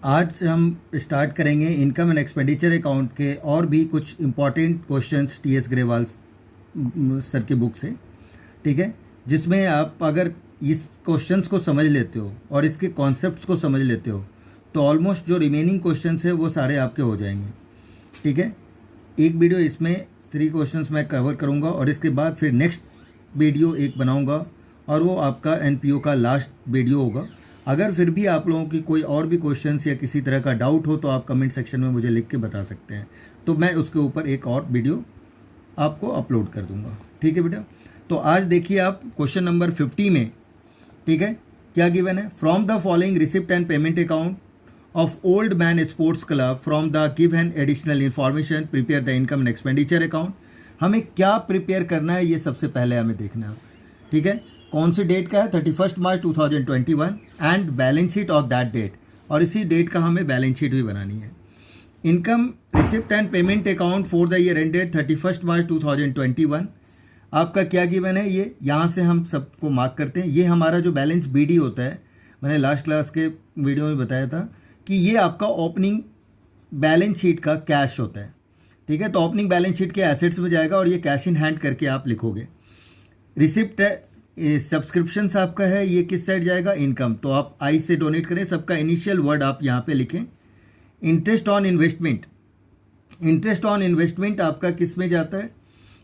आज हम स्टार्ट करेंगे इनकम एंड एक्सपेंडिचर अकाउंट के और भी कुछ important questions TS Grewal sir के बुक से, ठीक है, जिसमें आप अगर इस क्वेश्चंस को समझ लेते हो और इसके कॉन्सेप्ट्स को समझ लेते हो तो ऑलमोस्ट जो रिमेनिंग क्वेश्चंस है वो सारे आपके हो जाएंगे, ठीक है। एक वीडियो इसमें 3 क्वेश्चंस मैं कवर करूँगा और इसके बाद फिर नेक्स्ट वीडियो एक बनाऊँगा और वो आपका एनपीओ का लास्ट वीडियो होगा। अगर फिर भी आप लोगों की कोई और भी क्वेश्चंस या किसी तरह का डाउट हो तो आप कमेंट सेक्शन में मुझे लिख के बता सकते हैं, तो मैं उसके ऊपर एक और वीडियो आपको अपलोड कर दूंगा, ठीक है बेटा। तो आज देखिए आप क्वेश्चन नंबर 50 में, ठीक है, क्या गिवन है। From the following receipt and payment account of old man sports club from the given additional information prepare the income and expenditure account. हमें क्या प्रिपेयर करना है ये सबसे पहले हमें देखना है, ठीक है। कौन सी डेट का है, 31 March 2021 and balance sheet of that date, और इसी डेट का हमें बैलेंस शीट भी बनानी है। Income receipt and payment account for the year ended 31 March 2021 आपका क्या गिवन है, ये यहाँ से हम सबको मार्क करते हैं। ये हमारा जो बैलेंस बीडी होता है, मैंने लास्ट क्लास के वीडियो में बताया था कि ये आपका ओपनिंग बैलेंस शीट का कैश होता है, ठीक है। तो ओपनिंग बैलेंस शीट के एसेट्स में जाएगा और ये कैश इन हैंड करके आप लिखोगे। रिसिप्ट सब्सक्रिप्शंस आपका है, ये किस साइड जाएगा, इनकम, तो आप आई से डोनेट करें, सबका इनिशियल वर्ड आप यहाँ पे लिखें। Interest on investment, interest on investment आपका किस में जाता है,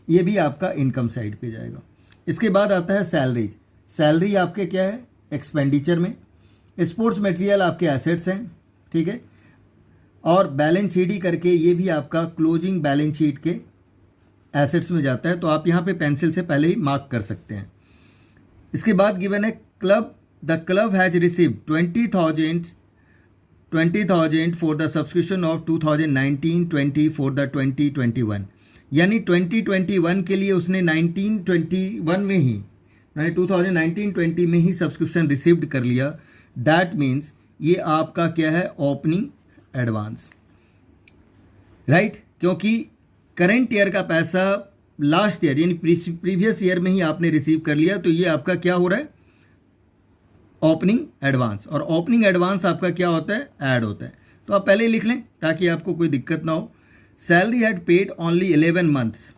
ये भी आपका इनकम साइड पे जाएगा। इसके बाद आता है सैलरीज, सैलरी आपके क्या है, एक्सपेंडिचर में। स्पोर्ट्स मटेरियल आपके एसेट्स हैं, ठीक है, और बैलेंस शीट ही करके ये भी आपका क्लोजिंग बैलेंस शीट के एसेट्स में जाता है, तो आप यहाँ पे पेंसिल से पहले ही मार्क कर सकते हैं। इसके बाद गिवन है club, the club has receive 20,000 for the subscription of 2019-20 for the 2021, यानी 2021 के लिए उसने 1921 में ही, यानी 2019-20 में ही सब्सक्रिप्शन रिसीव्ड कर लिया। दैट मीन्स ये आपका क्या है, ओपनिंग एडवांस, राइट, क्योंकि करंट ईयर का पैसा लास्ट ईयर यानी प्रीवियस ईयर में ही आपने रिसीव कर लिया, तो ये आपका क्या हो रहा है, ओपनिंग एडवांस। और ओपनिंग एडवांस आपका क्या होता है, ऐड होता है, तो आप पहले ही लिख लें ताकि आपको कोई दिक्कत ना हो। Salary had paid only 11 months.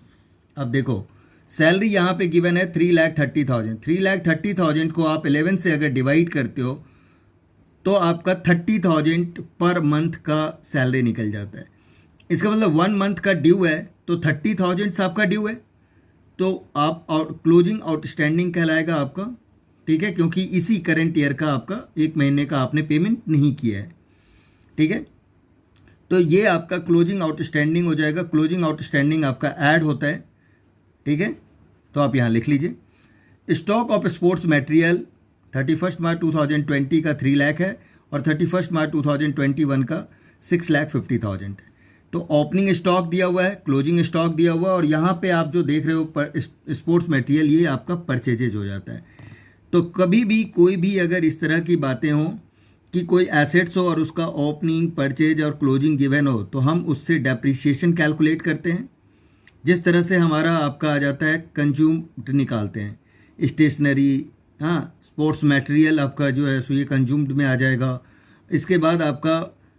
अब देखो सैलरी यहाँ पे गिवन है 3,30,000। 3,30,000 को आप 11 से अगर डिवाइड करते हो तो आपका 30,000 पर मंथ का सैलरी निकल जाता है। इसका मतलब 1 मंथ का ड्यू है तो 30,000 आपका ड्यू है, तो आप क्लोजिंग आउटस्टैंडिंग कहलाएगा आपका, ठीक है, क्योंकि इसी करंट ईयर का आपका 1 महीने का आपने पेमेंट नहीं किया है, ठीक है। तो ये आपका क्लोजिंग आउटस्टैंडिंग हो जाएगा। क्लोजिंग आउटस्टैंडिंग आपका ऐड होता है, ठीक है, तो आप यहाँ लिख लीजिए। Stock of sports material 31 March 2020 का 3 लाख है और 31 मार्च 2021 का 6,50,000 है। तो ओपनिंग स्टॉक दिया हुआ है, क्लोजिंग स्टॉक दिया हुआ है, और यहाँ पे आप जो देख रहे हो स्पोर्ट्स मटेरियल, ये आपका परचेजेज हो जाता है। तो कभी भी कोई भी अगर इस तरह की बातें हों कि कोई एसेट्स हो और उसका ओपनिंग, परचेज और क्लोजिंग गिवन हो, तो हम उससे डेप्रिसिएशन कैलकुलेट करते हैं। जिस तरह से हमारा आपका आ जाता है कंज्यूम्ड निकालते हैं, स्टेशनरी, हाँ, स्पोर्ट्स मटेरियल आपका जो है सो ये कंज्यूम्ड में आ जाएगा। इसके बाद आपका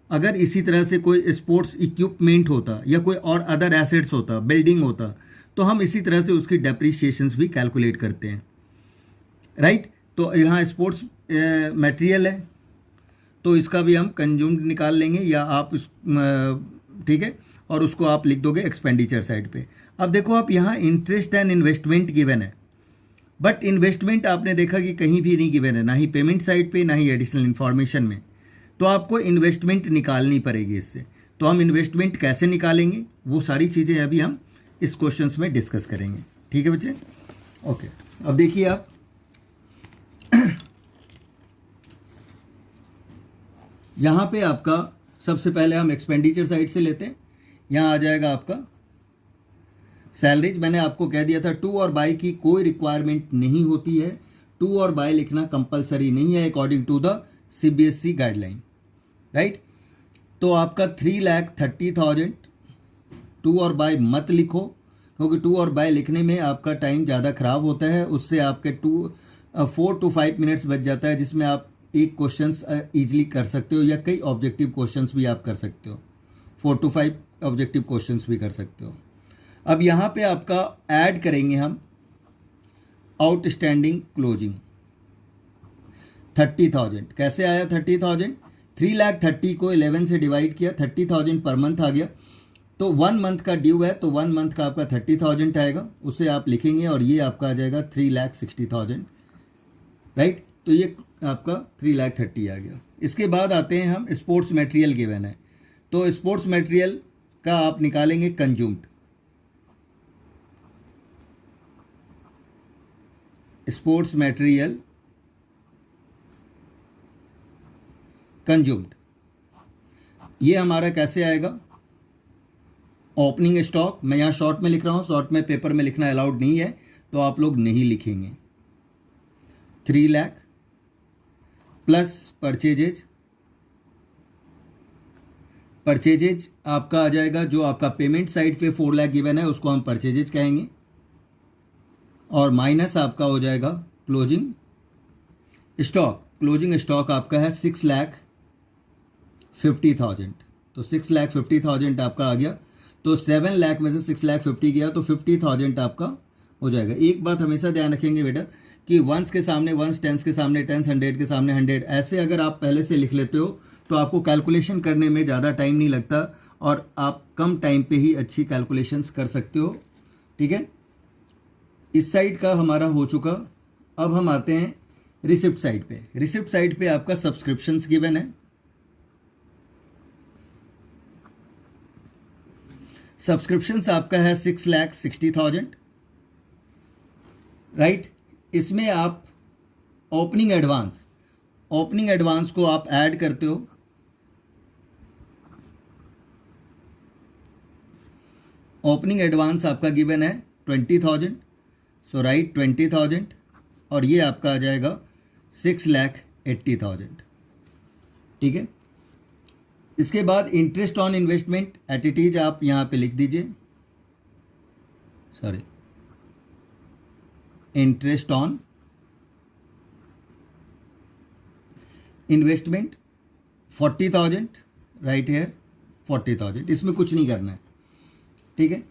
अगर इसी तरह से कोई स्पोर्ट्स इक्विपमेंट होता या कोई और अदर एसेट्स होता, बिल्डिंग होता, तो हम इसी तरह से उसकी डेप्रिसिएशंस भी कैलकुलेट करते हैं, राइट। तो यहाँ स्पोर्ट्स मटेरियल है तो इसका भी हम कंज्यूम्ड निकाल लेंगे, या आप ठीक है, और उसको आप लिख दोगे एक्सपेंडिचर साइड पे। अब देखो आप यहाँ इंटरेस्ट एंड इन्वेस्टमेंट गिवन है, बट इन्वेस्टमेंट आपने देखा कि कहीं भी नहीं गिवन है, ना ही पेमेंट साइड पे ना ही एडिशनल इन्फॉर्मेशन में, तो आपको इन्वेस्टमेंट निकालनी पड़ेगी इससे। तो हम इन्वेस्टमेंट कैसे निकालेंगे वो सारी चीज़ें अभी हम इस क्वेश्चंस में डिस्कस करेंगे, ठीक है बच्चे, ओके। अब देखिए आप यहाँ पे आपका सबसे पहले हम एक्सपेंडिचर साइड से लेते हैं। यहाँ आ जाएगा आपका सैलरीज। मैंने आपको कह दिया था टू और बाय की कोई रिक्वायरमेंट नहीं होती है, टू और बाय लिखना कंपलसरी नहीं है according to the CBSE guideline, right. तो आपका 3,30,000 टू और बाय मत लिखो, क्योंकि टू और बाय लिखने में आपका टाइम ज़्यादा ख़राब होता है, उससे आपके 4 to 5 मिनट्स बच जाता है, जिसमें आप एक क्वेश्चंस ईजिली कर सकते हो या कई ऑब्जेक्टिव क्वेश्चंस भी आप कर सकते हो, 4 to 5 ऑब्जेक्टिव क्वेश्चंस भी कर सकते हो। अब यहाँ पे आपका ऐड करेंगे हम आउटस्टैंडिंग क्लोजिंग 30,000। कैसे आया 30,000? 3,30,000 को 11 से डिवाइड किया, 30,000 पर मंथ आ गया। तो 1 मंथ का ड्यू है तो 1 मंथ का आपका 30,000 आएगा, उसे आप लिखेंगे और ये आपका आ जाएगा 3,60,000, राइट। तो ये आपका 3,30,000 आ गया। इसके बाद आते हैं हम स्पोर्ट्स मटेरियल गिवन है, तो स्पोर्ट्स मटेरियल का आप निकालेंगे कंज्यूम्ड, स्पोर्ट्स मटेरियल कंज्यूम्ड। ये हमारा कैसे आएगा? ओपनिंग स्टॉक, मैं यहाँ शॉर्ट में लिख रहा हूँ, शॉर्ट में पेपर में लिखना अलाउड नहीं है तो आप लोग नहीं लिखेंगे। 3 लाख प्लस परचेजेज, परचेजेज आपका आ जाएगा, जो आपका पेमेंट साइड पे 4 लाख गिवन है उसको हम परचेजेज कहेंगे, और माइनस आपका हो जाएगा क्लोजिंग स्टॉक। क्लोजिंग स्टॉक आपका है 6,50,000, तो 6,50,000 आपका आ गया। तो 7 लाख में से 6,50,000 गया तो 50,000 आपका हो जाएगा। एक बात हमेशा ध्यान रखेंगे बेटा कि वंस के सामने वंस, टेंस के सामने टेंस, 100 के सामने 100, ऐसे अगर आप पहले से लिख लेते हो तो आपको कैलकुलेशन करने में ज़्यादा टाइम नहीं लगता और आप कम टाइम पे ही अच्छी कैलकुलेशंस कर सकते हो, ठीक है। इस साइड का हमारा हो चुका। अब हम आते हैं रिसिप्ट साइड पे। रिसिप्ट साइड पे आपका सब्सक्रिप्शंस गिवन है। सब्सक्रिप्शंस आपका है 6,60,000, राइट। इसमें आप ओपनिंग एडवांस को आप ऐड करते हो। ओपनिंग एडवांस आपका गिवन है 20,000, सो राइट 20,000, और ये आपका आ जाएगा 6,80,000, ठीक है। इसके बाद interest on investment at it is आप यहाँ पे लिख दीजिए, sorry, interest on investment 40,000, right here 40,000, इसमें कुछ नहीं करना है, ठीक है।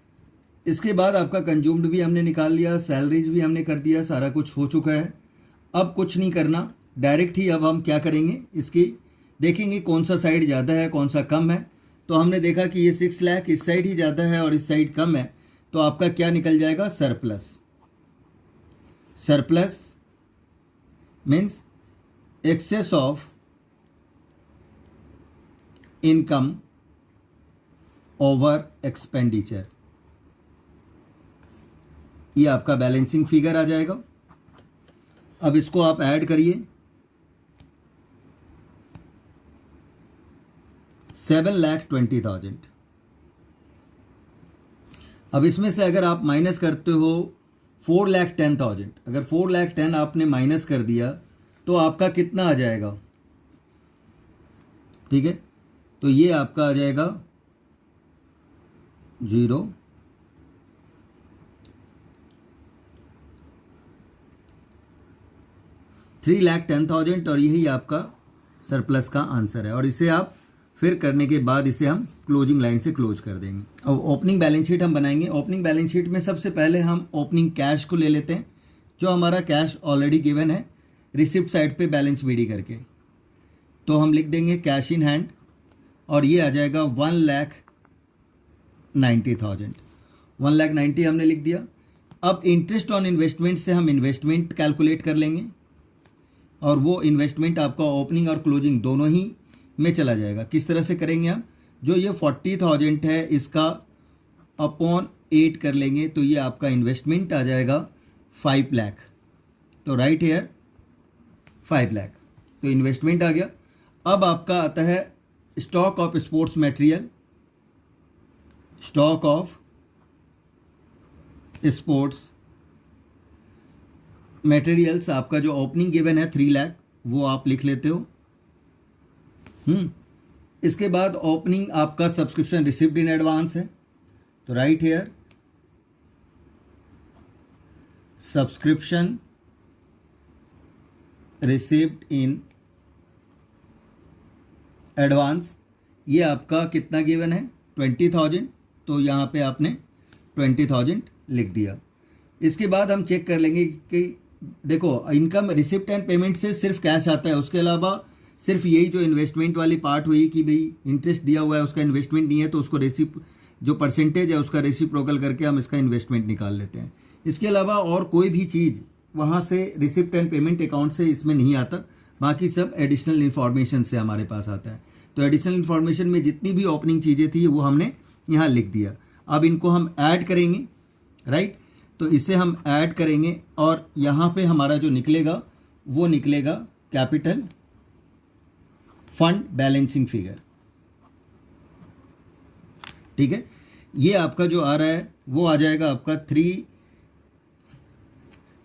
इसके बाद आपका कंज्यूम्ड भी हमने निकाल लिया, सैलरीज भी हमने कर दिया, सारा कुछ हो चुका है। अब कुछ नहीं करना, डायरेक्ट ही अब हम क्या करेंगे, इसकी देखेंगे कौन सा साइड ज़्यादा है कौन सा कम है। तो हमने देखा कि ये 6 लाख इस साइड ही ज़्यादा है और इस साइड कम है, तो आपका क्या निकल जाएगा? Surplus. Surplus means excess of income over expenditure, ये आपका बैलेंसिंग फिगर आ जाएगा। अब इसको आप ऐड करिए, 7,20,000। अब इसमें से अगर आप माइनस करते हो 4,10,000, अगर 4,10,000 आपने माइनस कर दिया तो आपका कितना आ जाएगा, ठीक है। तो ये आपका आ जाएगा 0, 3,10,000, और यही आपका सरप्लस का आंसर है। और इसे आप फिर करने के बाद इसे हम क्लोजिंग लाइन से क्लोज कर देंगे। अब ओपनिंग बैलेंस शीट हम बनाएंगे। ओपनिंग बैलेंस शीट में सबसे पहले हम ओपनिंग कैश को ले लेते हैं, जो हमारा कैश ऑलरेडी गिवन है रिसिप्ट साइड पे बैलेंस बीडी करके। तो हम लिख देंगे कैश इन हैंड, और ये आ जाएगा 1,90,000। 1,90,000 हमने लिख दिया। अब इंटरेस्ट ऑन इन्वेस्टमेंट से हम इन्वेस्टमेंट कैलकुलेट कर लेंगे, और वो इन्वेस्टमेंट आपका ओपनिंग और क्लोजिंग दोनों ही में चला जाएगा। किस तरह से करेंगे हम? जो ये 40,000 है इसका अपॉन 8 कर लेंगे, तो ये आपका इन्वेस्टमेंट आ जाएगा 5 लाख। तो राइट हेयर 5 लाख, तो इन्वेस्टमेंट आ गया। अब आपका आता है stock of sports material. Stock of sports materials आपका जो ओपनिंग गिवन है 3 लाख, वो आप लिख लेते हो। इसके बाद ओपनिंग आपका सब्सक्रिप्शन रिसिप्ट इन एडवांस है, तो right here subscription receipt in advance, ये आपका कितना गिवन है 20,000, तो यहाँ पे आपने 20,000 लिख दिया। इसके बाद हम चेक कर लेंगे कि देखो इनकम रिसिप्ट एंड पेमेंट से सिर्फ कैश आता है, उसके अलावा सिर्फ यही जो इन्वेस्टमेंट वाली पार्ट हुई कि भाई इंटरेस्ट दिया हुआ है उसका इन्वेस्टमेंट नहीं है, तो उसको जो परसेंटेज है उसका रेसिप्रोकल करके हम इसका इन्वेस्टमेंट निकाल लेते हैं। इसके अलावा और कोई भी चीज़ वहाँ से रिसिप्ट एंड पेमेंट अकाउंट से इसमें नहीं आता, बाकी सब एडिशनल इन्फॉर्मेशन से हमारे पास आता है। तो एडिशनल इन्फॉर्मेशन में जितनी भी ओपनिंग चीज़ें थी वो हमने यहाँ लिख दिया। अब इनको हम ऐड करेंगे, राइट, तो इसे हम ऐड करेंगे और यहाँ पे हमारा जो निकलेगा वो निकलेगा कैपिटल फंड बैलेंसिंग फिगर। ठीक है, ये आपका जो आ रहा है वो आ जाएगा आपका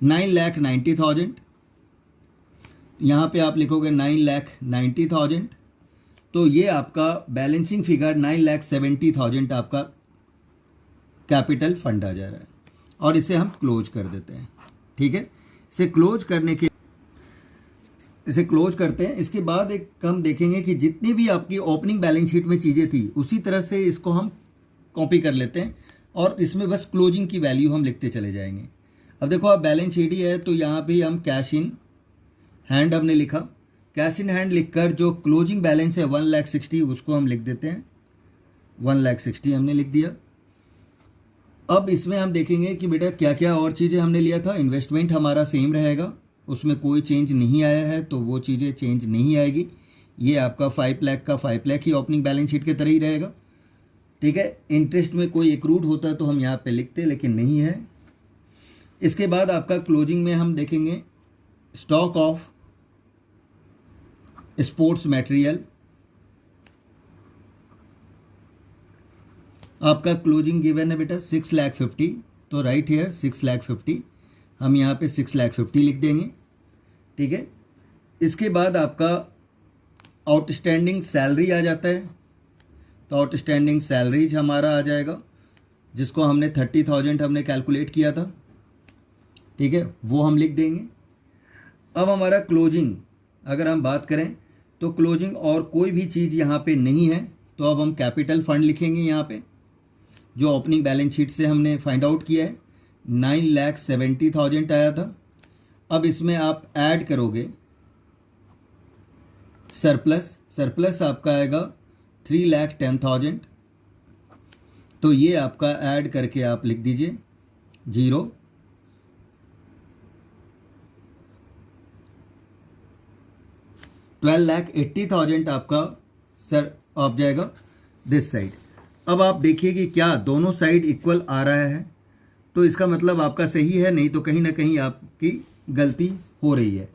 9,90,000। यहाँ पे आप लिखोगे 9,90,000, तो ये आपका बैलेंसिंग फिगर 9,70,000 आपका कैपिटल फंड आ जा रहा है। और इसे हम क्लोज कर देते हैं। ठीक है, इसे क्लोज करते हैं। इसके बाद एक हम देखेंगे कि जितनी भी आपकी ओपनिंग बैलेंस शीट में चीज़ें थी उसी तरह से इसको हम कॉपी कर लेते हैं और इसमें बस क्लोजिंग की वैल्यू हम लिखते चले जाएंगे। अब देखो आप बैलेंस शीट ही है तो यहाँ पे हम कैश इन हैंड हमने लिखा, कैश इन हैंड लिखकर जो क्लोजिंग बैलेंस है 1,60,000 उसको हम लिख देते हैं, 1,60,000 हमने लिख दिया। अब इसमें हम देखेंगे कि बेटा क्या क्या और चीज़ें हमने लिया था। इन्वेस्टमेंट हमारा सेम रहेगा, उसमें कोई चेंज नहीं आया है तो वो चीज़ें चेंज नहीं आएगी। ये आपका 5 लाख का 5 लाख ही ओपनिंग बैलेंस शीट के तरह ही रहेगा। ठीक है, इंटरेस्ट में कोई एक्रूड होता तो हम यहाँ पे लिखते, लेकिन नहीं है। इसके बाद आपका क्लोजिंग में हम देखेंगे स्टॉक ऑफ स्पोर्ट्स मटेरियल, आपका क्लोजिंग गिवन है बेटा 6,50,000, तो राइट हेयर 6,50,000 हम यहाँ पे 6,50,000 लिख देंगे। ठीक है, इसके बाद आपका आउटस्टैंडिंग सैलरी आ जाता है, तो आउटस्टैंडिंग सैलरीज हमारा आ जाएगा जिसको हमने 30,000 हमने कैलकुलेट किया था। ठीक है, वो हम लिख देंगे। अब हमारा क्लोजिंग अगर हम बात करें तो क्लोजिंग और कोई भी चीज़ यहाँ पे नहीं है, तो अब हम कैपिटल फंड लिखेंगे। यहाँ पे जो ओपनिंग बैलेंस शीट से हमने फाइंड आउट किया है 9,70,000 आया था। अब इसमें आप ऐड करोगे सरप्लस आपका आएगा 3,10,000, तो ये आपका ऐड करके आप लिख दीजिए 0। 12,80,000 आपका सर आप जाएगा दिस साइड। अब आप देखिए कि क्या दोनों साइड इक्वल आ रहा है, तो इसका मतलब आपका सही है, नहीं तो कहीं ना कहीं आपकी गलती हो रही है।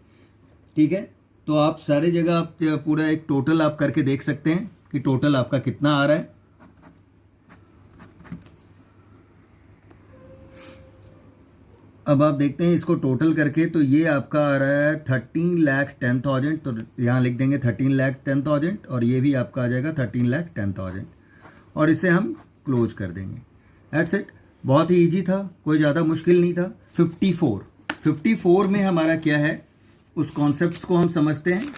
ठीक है, तो आप सारे जगह आप पूरा एक टोटल आप करके देख सकते हैं कि टोटल आपका कितना आ रहा है। अब आप देखते हैं इसको टोटल करके, तो ये आपका आ रहा है 13,10,000, तो यहाँ लिख देंगे 13,10,000 और ये भी आपका आ जाएगा 13,10,000 और इसे हम क्लोज कर देंगे। दैट्स इट, बहुत ही इजी था, कोई ज़्यादा मुश्किल नहीं था। 54 में हमारा क्या है उस कॉन्सेप्ट को हम समझते हैं।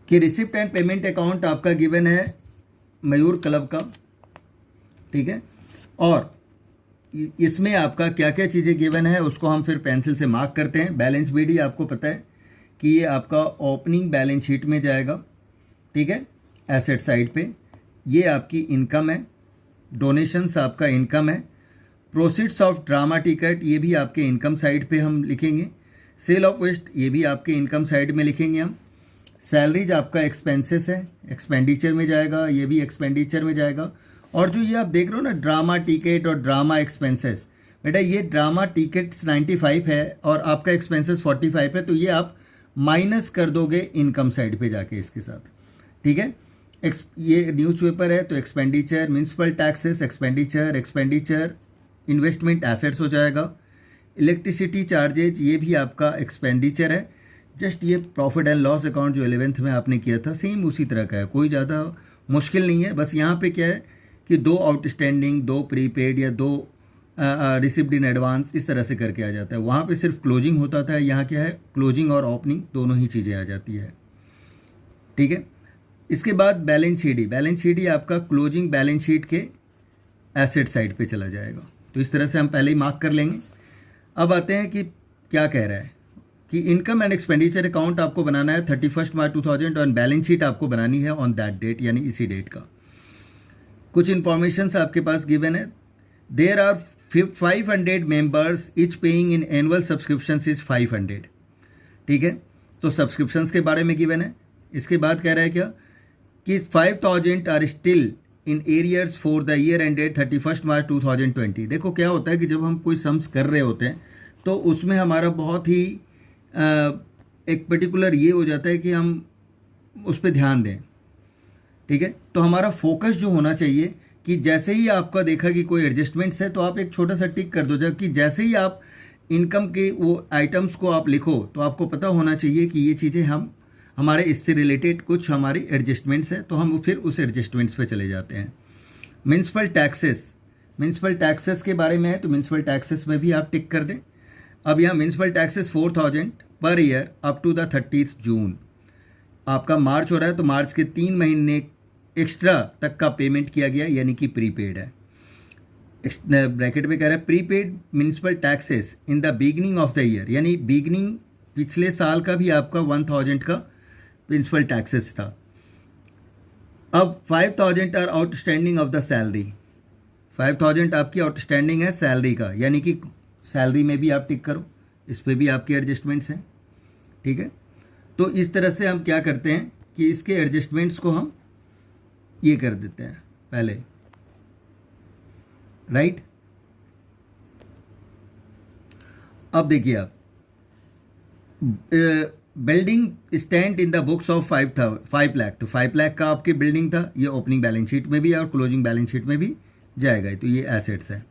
कि रिसिप्ट एंड पेमेंट अकाउंट आपका गिवन है मयूर क्लब का। ठीक है, और इसमें आपका क्या क्या चीज़ें गिवन है उसको हम फिर पेंसिल से मार्क करते हैं। बैलेंस बीडी आपको पता है कि ये आपका ओपनिंग बैलेंस शीट में जाएगा। ठीक है, एसेट साइड पे ये आपकी इनकम है, डोनेशंस आपका इनकम है, प्रोसीड्स ऑफ ड्रामा टिकट ये भी आपके इनकम साइड पे हम लिखेंगे, सेल ऑफ वेस्ट ये भी आपके इनकम साइड में लिखेंगे हम, सैलरीज आपका एक्सपेंसेस है, एक्सपेंडिचर में जाएगा, ये भी एक्सपेंडिचर में जाएगा। और जो ये आप देख रहे हो ना ड्रामा टिकट और ड्रामा एक्सपेंसेस, बेटा ये ड्रामा टिकट्स 95 है और आपका एक्सपेंसेस 45 है, तो ये आप माइनस कर दोगे इनकम साइड पे जाके इसके साथ। ठीक है, ये न्यूज़पेपर है तो expenditure, municipal taxes expenditure, investment assets हो जाएगा, इलेक्ट्रिसिटी चार्जेज ये भी आपका एक्सपेंडिचर है। जस्ट ये प्रॉफिट एंड लॉस अकाउंट जो 11th में आपने किया था सेम उसी तरह का है, कोई ज़्यादा मुश्किल नहीं है। बस यहाँ पे क्या है कि 2 आउटस्टैंडिंग, 2 प्रीपेड या 2 रिसिप्ड इन एडवांस, इस तरह से करके आ जाता है। वहाँ पे सिर्फ क्लोजिंग होता था, यहाँ क्या है, क्लोजिंग और ओपनिंग दोनों ही चीज़ें आ जाती है। ठीक है, इसके बाद बैलेंस शीट ही, बैलेंस शीट ही आपका क्लोजिंग बैलेंस शीट के एसेट साइड पे चला जाएगा। तो इस तरह से हम पहले ही मार्क कर लेंगे। अब आते हैं कि क्या कह रहा है कि इनकम एंड एक्सपेंडिचर अकाउंट आपको बनाना है 31 मार्च 2000 और बैलेंस शीट आपको बनानी है ऑन दैट डेट, यानी इसी डेट का। कुछ इंफॉर्मेशन आपके पास गिवन है। There are 500 members, each paying in annual subscription is 500। ठीक है, तो सब्सक्रिप्शंस के बारे में गिवन है। इसके बाद कह रहा है क्या कि 5000 are still in arrears for the year ended 31 March 2020। देखो क्या होता है कि जब हम कोई सम्स कर रहे होते हैं तो उसमें हमारा बहुत ही एक पर्टिकुलर ये हो जाता है कि हम उस पर ध्यान दें। ठीक है, तो हमारा फोकस जो होना चाहिए कि जैसे ही आपका देखा कि कोई एडजस्टमेंट्स है तो आप एक छोटा सा टिक कर दो, जबकि जैसे ही आप इनकम के वो आइटम्स को आप लिखो तो आपको पता होना चाहिए कि ये चीज़ें हमारे इससे रिलेटेड कुछ हमारी एडजस्टमेंट्स हैं, तो हम फिर उस एडजस्टमेंट्स पे चले जाते हैं। म्यूनसिपल टैक्सेस, म्यूनसिपल टैक्सेस के बारे में है तो म्यूनसिपल टैक्सेस में भी आप टिक कर दें। अब यहाँ municipal taxes 4000 per year up to the 30 June. आपका मार्च हो रहा है तो मार्च के 3 महीने एक्स्ट्रा तक का पेमेंट किया गया, यानी कि प्रीपेड है। ब्रैकेट में कह रहा है prepaid municipal taxes in the beginning of the year, यानी बिगनिंग पिछले साल का भी आपका 1000 का प्रिंसिपल टैक्सेस था। अब 5000 are outstanding of the salary, 5000 आपकी आउटस्टैंडिंग है सैलरी का, यानी कि सैलरी में भी आप टिक करो, इस पर भी आपके एडजस्टमेंट्स हैं। ठीक है, तो इस तरह से हम क्या करते हैं कि इसके एडजस्टमेंट्स को हम ये कर देते हैं पहले, राइट। अब देखिए आप, building stand in the books of 5 lakh, तो 5 लाख का आपकी बिल्डिंग था, ये ओपनिंग बैलेंस शीट में भी और क्लोजिंग बैलेंस शीट में भी जाएगा, तो ये एसेट्स है।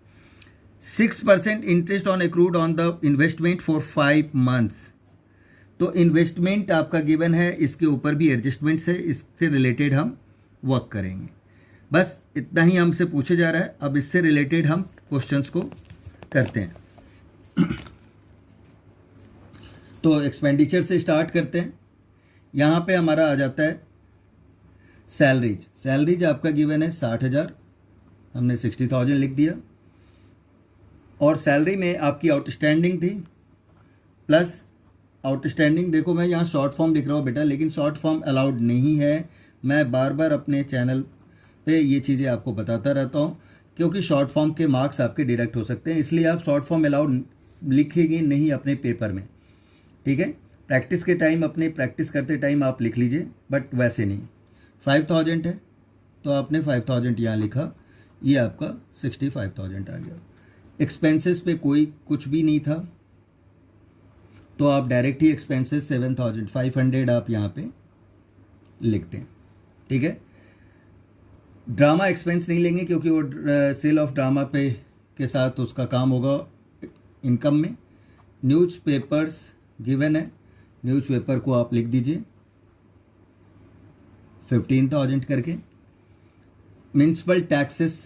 6% interest on accrued on the investment for 5 months, तो इन्वेस्टमेंट आपका गिवन है, इसके ऊपर भी एडजस्टमेंट्स है, इससे रिलेटेड हम वर्क करेंगे। बस इतना ही हमसे पूछे जा रहा है। अब इससे रिलेटेड हम क्वेश्चंस को करते हैं। तो एक्सपेंडिचर से स्टार्ट करते हैं। यहाँ पे हमारा आ जाता है सैलरीज, सैलरीज आपका गिवन है 60,000, हमने 60,000 लिख दिया। और सैलरी में आपकी आउटस्टैंडिंग थी, प्लस आउटस्टैंडिंग, देखो मैं यहाँ शॉर्ट फॉर्म लिख रहा हूँ बेटा, लेकिन शॉर्ट फॉर्म अलाउड नहीं है। मैं बार बार अपने चैनल पे ये चीज़ें आपको बताता रहता हूँ, क्योंकि शॉर्ट फॉर्म के मार्क्स आपके डिडक्ट हो सकते हैं, इसलिए आप शॉर्ट फॉर्म अलाउड लिखेंगे नहीं अपने पेपर में। ठीक है, प्रैक्टिस के टाइम, अपने प्रैक्टिस करते टाइम आप लिख लीजिए, बट वैसे नहीं। 5000 है तो आपने 5000 यहाँ लिखा, ये आपका 65,000 आ गया। एक्सपेंसेस पे कोई कुछ भी नहीं था, तो आप डायरेक्ट ही एक्सपेंसेस 7,500 आप यहाँ पे लिखते हैं। ठीक है, ड्रामा एक्सपेंस नहीं लेंगे क्योंकि वो सेल ऑफ ड्रामा पे के साथ उसका काम होगा इनकम में। न्यूज़पेपर्स गिवन है, न्यूज़पेपर को आप लिख दीजिए 15,000 करके। म्यूनसिपल टैक्सेस,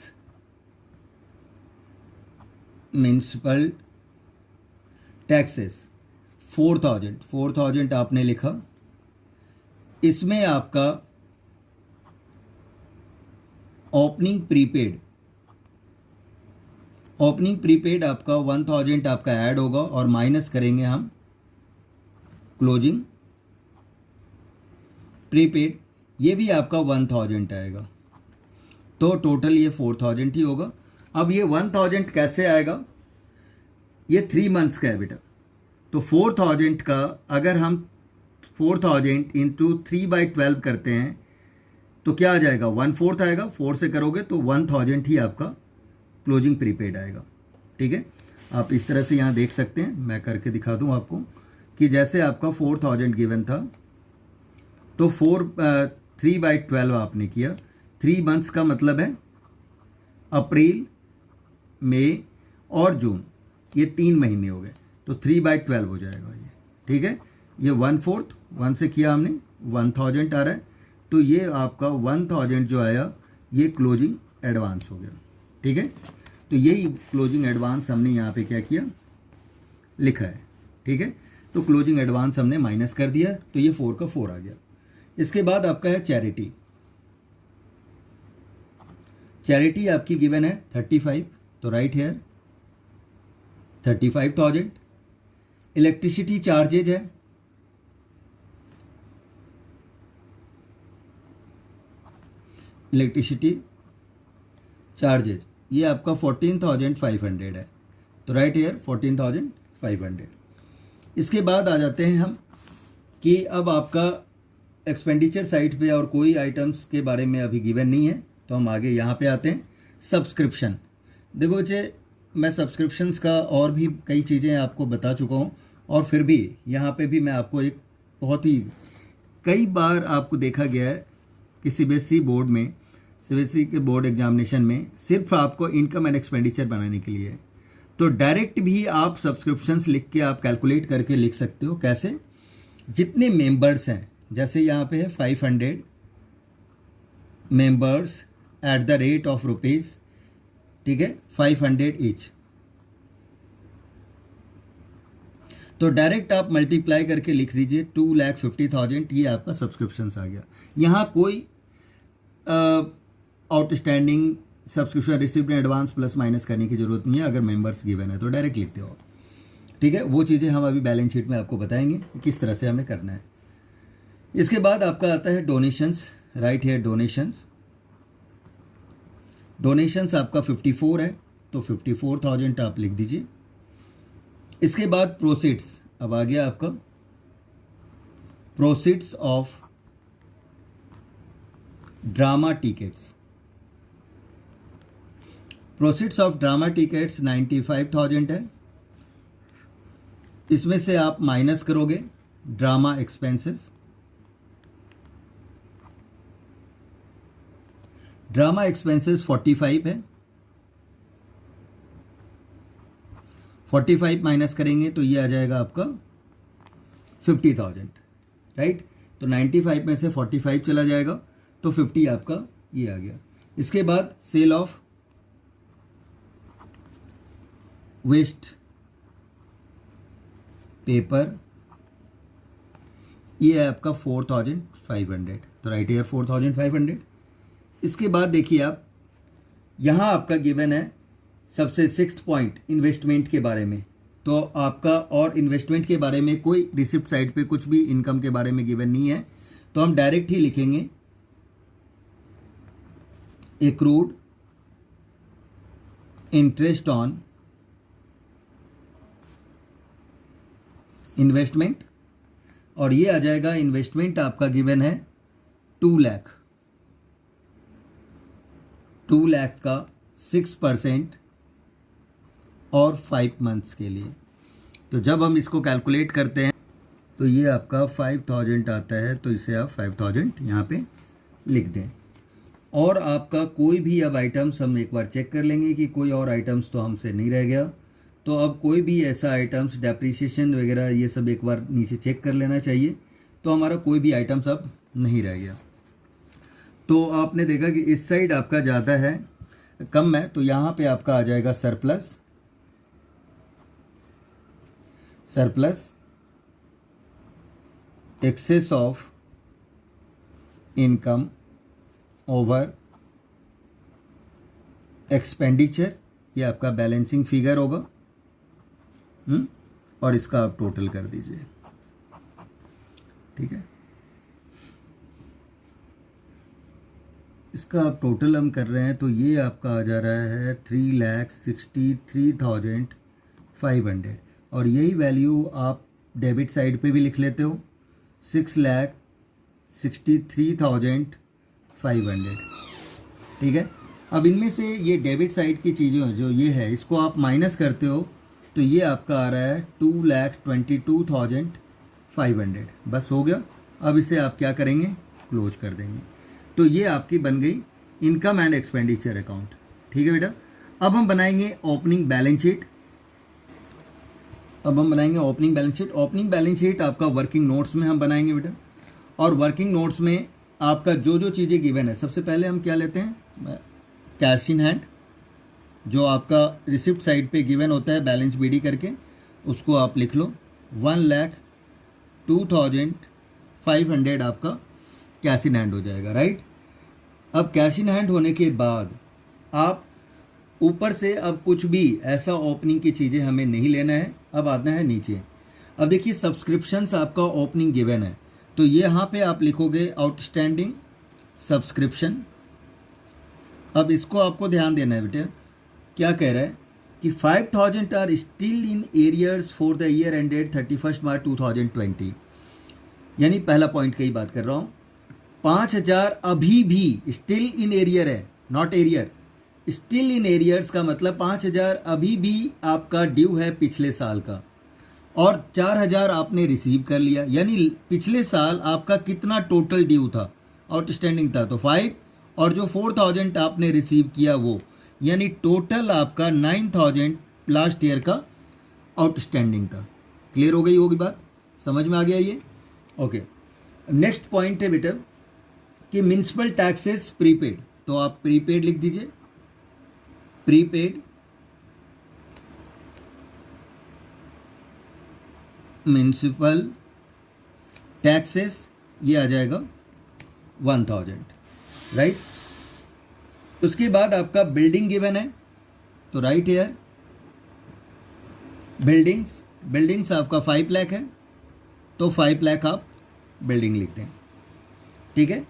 म्यूनसिपल टैक्सेस 4,000 आपने लिखा। इसमें आपका ओपनिंग प्रीपेड आपका 1000 आपका ऐड होगा और माइनस करेंगे हम क्लोजिंग प्रीपेड, ये भी आपका 1000 आएगा, तो टोटल ये 4000 ही होगा। अब ये 1000 कैसे आएगा, ये 3 मंथ्स का है बेटा, तो 4000 का अगर हम 4000 इंटू 3/12 करते हैं तो क्या आ जाएगा, 1/4 आएगा। 4 से करोगे तो 1000 ही आपका क्लोजिंग प्रीपेड आएगा। ठीक है, आप इस तरह से यहाँ देख सकते हैं, मैं करके दिखा दूँ आपको कि जैसे आपका 4000 गिवन था तो 3/12 आपने किया। 3 मंथ्स का मतलब है अप्रैल, मई और जून, ये 3 महीने हो गए, तो 3/12 हो जाएगा ये। ठीक है, ये 1/4, 1 से किया हमने, 1000 आ रहा है, तो ये आपका 1000 जो आया ये क्लोजिंग एडवांस हो गया। ठीक है, तो यही क्लोजिंग एडवांस हमने यहाँ पे क्या किया, लिखा है। ठीक है, तो क्लोजिंग एडवांस हमने माइनस कर दिया, तो ये 4 का 4 आ गया। इसके बाद आपका है चैरिटी। चैरिटी आपकी गिवन है 35, तो राइट हेयर 35,000। इलेक्ट्रिसिटी चार्जेज है, इलेक्ट्रिसिटी चार्जेज ये आपका 14,500 है, तो राइट हेयर 14,500। इसके बाद आ जाते हैं हम कि अब आपका एक्सपेंडिचर साइड पे और कोई आइटम्स के बारे में अभी गिवन नहीं है, तो हम आगे यहाँ पे आते हैं सब्सक्रिप्शन। देखो बच्चे, मैं सब्सक्रिप्शंस का और भी कई चीज़ें आपको बता चुका हूँ, और फिर भी यहाँ पे भी मैं आपको एक बहुत ही कई बार आपको देखा गया है कि सीबीएसई बोर्ड में, सीबीएसई के बोर्ड एग्जामिनेशन में सिर्फ आपको इनकम एंड एक्सपेंडिचर बनाने के लिए है। तो डायरेक्ट भी आप सब्सक्रिप्शंस लिख के आप कैलकुलेट करके लिख सकते हो। कैसे? जितने मेंबर्स हैं, जैसे यहाँ पे है 500 members at the rate of rupees, ठीक है, 500 ईच, तो डायरेक्ट आप मल्टीप्लाई करके लिख दीजिए 2,50,000, ये आपका सब्सक्रिप्शंस आ गया। यहाँ कोई outstanding subscription receipt advance plus minus करने की जरूरत नहीं है। अगर मेंबर्स गिवन है तो डायरेक्ट लिखते हो, ठीक है। वो चीज़ें हम अभी बैलेंस शीट में आपको बताएंगे कि किस तरह से हमें करना है। इसके बाद आपका आता है donations, right here donations. Donations आपका 54 है, तो 54,000 आप लिख दीजिए। इसके बाद प्रोसीड्स, अब आ गया आपका proceeds of drama tickets. Proceeds of drama tickets 95,000 है। इसमें से आप माइनस करोगे ड्रामा एक्सपेंसेस। ड्रामा एक्सपेंसेस 45 है, 45 माइनस करेंगे तो ये आ जाएगा आपका 50,000, राइट। तो 95 में से 45 चला जाएगा, तो 50 आपका ये आ गया। इसके बाद सेल ऑफ वेस्ट पेपर, ये है आपका 4,500, तो राइट ईयर 4,500। इसके बाद देखिए आप, यहाँ आपका गिवन है सबसे 6th पॉइंट इन्वेस्टमेंट के बारे में। तो आपका और इन्वेस्टमेंट के बारे में कोई रिसिप्ट साइड पे कुछ भी इनकम के बारे में गिवन नहीं है, तो हम डायरेक्ट ही लिखेंगे एक्रूड इंटरेस्ट ऑन इन्वेस्टमेंट, और ये आ जाएगा इन्वेस्टमेंट आपका गिवन है 2 लाख, 2 लाख का 6% और 5 मंथ्स के लिए। तो जब हम इसको कैलकुलेट करते हैं तो ये आपका 5,000 आता है, तो इसे आप 5,000 यहाँ पे लिख दें। और आपका कोई भी अब आइटम्स हम एक बार चेक कर लेंगे कि कोई और आइटम्स तो हमसे नहीं रह गया। तो अब कोई भी ऐसा आइटम्स डेप्रिसिएशन वगैरह ये सब एक बार नीचे चेक कर लेना चाहिए। तो हमारा कोई भी आइटम्स अब नहीं रह गया। तो आपने देखा कि इस साइड आपका ज़्यादा है, कम है, तो यहाँ पे आपका आ जाएगा surplus, surplus excess of income over expenditure, ये आपका बैलेंसिंग फिगर होगा। और इसका आप टोटल कर दीजिए, ठीक है। इसका आप टोटल हम कर रहे हैं तो ये आपका आ जा रहा है 3,63,500, और यही वैल्यू आप डेबिट साइड पे भी लिख लेते हो 6,63,500, ठीक है। अब इनमें से ये डेबिट साइड की चीज़ें जो ये है, इसको आप माइनस करते हो तो ये आपका आ रहा है 2,22,500, बस हो गया। अब इसे आप क्या करेंगे, क्लोज कर देंगे। तो ये आपकी बन गई इनकम एंड एक्सपेंडिचर अकाउंट, ठीक है बेटा। अब हम बनाएंगे ओपनिंग बैलेंस शीट। अब हम बनाएंगे opening balance sheet. Opening balance sheet आपका वर्किंग नोट्स में हम बनाएंगे बेटा। और वर्किंग नोट्स में आपका जो जो चीज़ें गिवन है, सबसे पहले हम क्या लेते हैं, कैश इन हैंड, जो आपका रिसिप्ट साइड पे गिवन होता है बैलेंस बीडी करके, उसको आप लिख लो 1,02,500 आपका कैश इन हैंड हो जाएगा, राइट। अब कैश इन हैंड होने के बाद आप ऊपर से अब कुछ भी ऐसा ओपनिंग की चीज़ें हमें नहीं लेना है। अब आना है नीचे। अब देखिए सब्सक्रिप्शंस आपका ओपनिंग गिवन है, तो ये यहाँ पे आप लिखोगे आउटस्टैंडिंग सब्सक्रिप्शन। अब इसको आपको ध्यान देना है बेटे, क्या कह रहा है कि 5,000 are still in arrears for the year ended 31 March 2020। यानी पहला पॉइंट की बात कर रहा हूँ, 5,000 अभी भी स्टिल इन एरियर है, not arrear, still in arrears का मतलब 5,000 अभी भी आपका ड्यू है पिछले साल का, और 4,000 आपने रिसीव कर लिया। यानी पिछले साल आपका कितना टोटल ड्यू था, आउटस्टैंडिंग था तो 5, और जो 4,000 आपने रिसीव किया वो, यानी टोटल आपका 9,000 लास्ट ईयर का आउटस्टैंडिंग था। क्लियर हो गई होगी बात, समझ में आ गया ये? ओके। नेक्स्ट पॉइंट है बेटा कि म्युनिसिपल टैक्सेस प्रीपेड, तो आप प्रीपेड लिख दीजिए, प्रीपेड म्युनिसिपल टैक्सेस, ये आ जाएगा 1,000, राइट। उसके बाद आपका बिल्डिंग गिवन है, तो राइट हियर बिल्डिंग्स आपका 5 लाख है, तो 5 लाख आप बिल्डिंग लिखते हैं, ठीक है।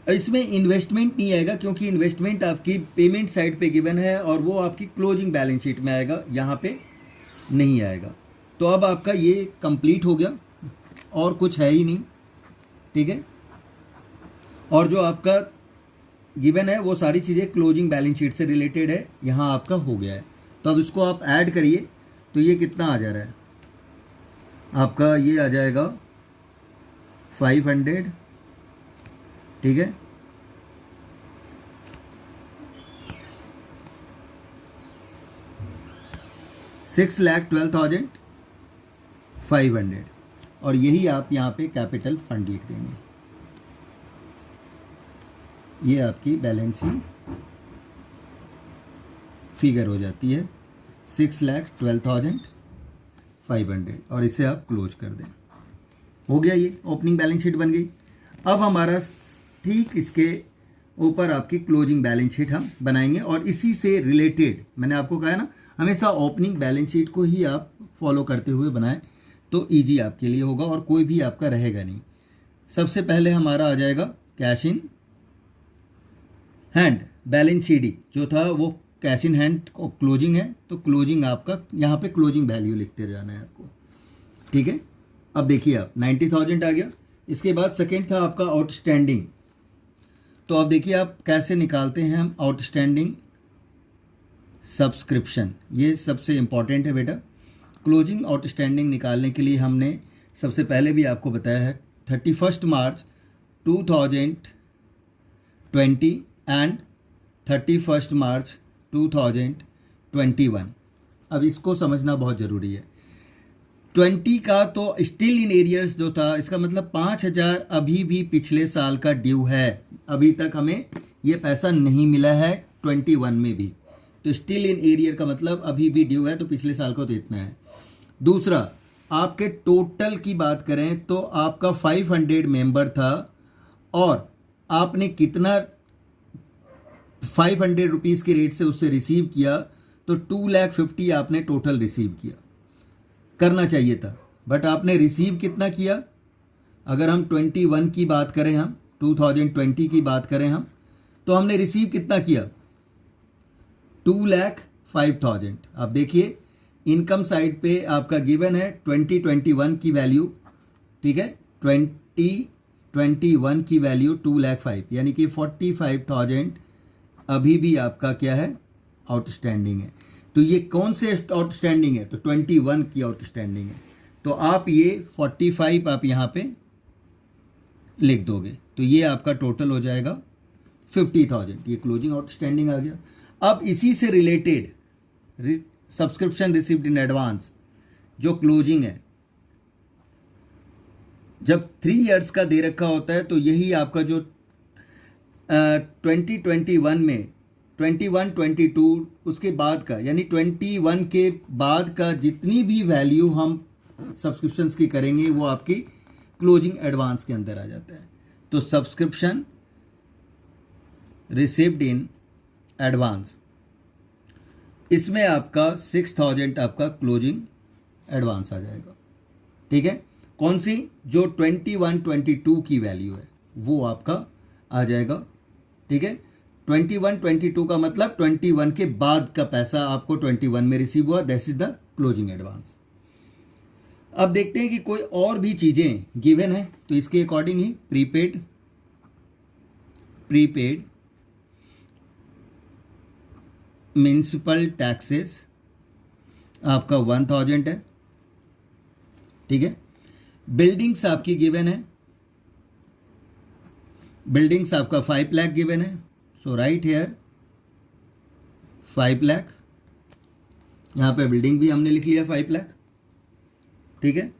इसमें इन्वेस्टमेंट नहीं आएगा क्योंकि इन्वेस्टमेंट आपकी पेमेंट साइड पे गिवन है और वो आपकी क्लोजिंग बैलेंस शीट में आएगा, यहाँ पे नहीं आएगा। तो अब आपका ये कंप्लीट हो गया और कुछ है ही नहीं, ठीक है। और जो आपका गिवन है वो सारी चीज़ें क्लोजिंग बैलेंस शीट से रिलेटेड है, यहाँ आपका हो गया है। तो अब इसको आप ऐड करिए, तो ये कितना आ जा रहा है आपका, ये आ जाएगा 500, ठीक है। $6,12,500, और यही आप यहाँ पे कैपिटल फंड लिख देंगे। ये आपकी बैलेंसिंग फिगर हो जाती है 6,12,500, और इसे आप क्लोज कर दें। हो गया, ये ओपनिंग बैलेंस शीट बन गई। अब हमारा ठीक इसके ऊपर आपकी क्लोजिंग बैलेंस शीट हम बनाएंगे, और इसी से रिलेटेड मैंने आपको कहा ना, हमेशा ओपनिंग बैलेंस शीट को ही आप फॉलो करते हुए बनाएं, तो इजी आपके लिए होगा और कोई भी आपका रहेगा नहीं। सबसे पहले हमारा आ जाएगा cash in hand, balance sheet जो था वो कैश इन हैंड क्लोजिंग है, तो क्लोजिंग आपका यहाँ पे क्लोजिंग वैल्यू लिखते जाना है आपको, ठीक है। अब देखिए आप 90,000 आ गया। इसके बाद सेकेंड था आपका आउटस्टैंडिंग, तो अब देखिए आप कैसे निकालते हैं हम आउटस्टैंडिंग सब्सक्रिप्शन, ये सबसे इम्पॉर्टेंट है बेटा। क्लोजिंग आउटस्टैंडिंग निकालने के लिए हमने सबसे पहले भी आपको बताया है 31 मार्च 2020 एंड 31 मार्च 2021। अब इसको समझना बहुत ज़रूरी है। 20 का तो स्टिल इन एरियर्स जो था, इसका मतलब 5,000 अभी भी पिछले साल का ड्यू है, अभी तक हमें ये पैसा नहीं मिला है 21 में भी, तो स्टिल इन एरियर का मतलब अभी भी ड्यू है, तो पिछले साल का तो इतना है। दूसरा, आपके टोटल की बात करें तो आपका 500 मेंबर था, और आपने कितना 500 रुपीज़ के रेट से उससे रिसीव किया, तो 2,50,000 आपने टोटल रिसीव किया, करना चाहिए था, बट आपने रिसीव कितना किया? अगर हम 21 की बात करें, हम 2020 की बात करें हम, तो हमने रिसीव कितना किया? 2,05,000। आप देखिए इनकम साइड पे आपका गिवन है 2021 की वैल्यू, ठीक है, 2021 की वैल्यू 2,05,000, यानी कि 45,000 अभी भी आपका क्या है, आउटस्टैंडिंग है। तो ये कौन से आउटस्टैंडिंग है? तो 21 की आउटस्टैंडिंग है, तो आप ये 45 आप यहाँ पे लिख दोगे, तो ये आपका टोटल हो जाएगा 50,000, ये क्लोजिंग आउटस्टैंडिंग आ गया। अब इसी से related subscription received in advance जो क्लोजिंग है, जब 3 इयर्स का दे रखा होता है, तो यही आपका जो 2021 में 21, 22 उसके बाद का, यानी 21 के बाद का जितनी भी वैल्यू हम सब्सक्रिप्शंस की करेंगे वो आपकी क्लोजिंग एडवांस के अंदर आ जाता है। तो सब्सक्रिप्शन रिसीव्ड इन एडवांस, इसमें आपका 6000 आपका क्लोजिंग एडवांस आ जाएगा। ठीक है, कौन सी? जो 21, 22 की वैल्यू है वो आपका आ जाएगा। ठीक है, 21, 22 का मतलब 21 के बाद का पैसा आपको 21 में रिसीव हुआ, that is the closing advance. अब देखते हैं कि कोई और भी चीज़ें गिवन है तो इसके अकॉर्डिंग ही प्रीपेड म्युनिसिपल टैक्सेस आपका 1000 है। ठीक है, बिल्डिंग्स आपकी गिवन है, बिल्डिंग्स आपका 5 लाख गिवन है। सो राइट हेयर 5 लाख, यहाँ पे बिल्डिंग भी हमने लिख लिया 5 लाख। ठीक है,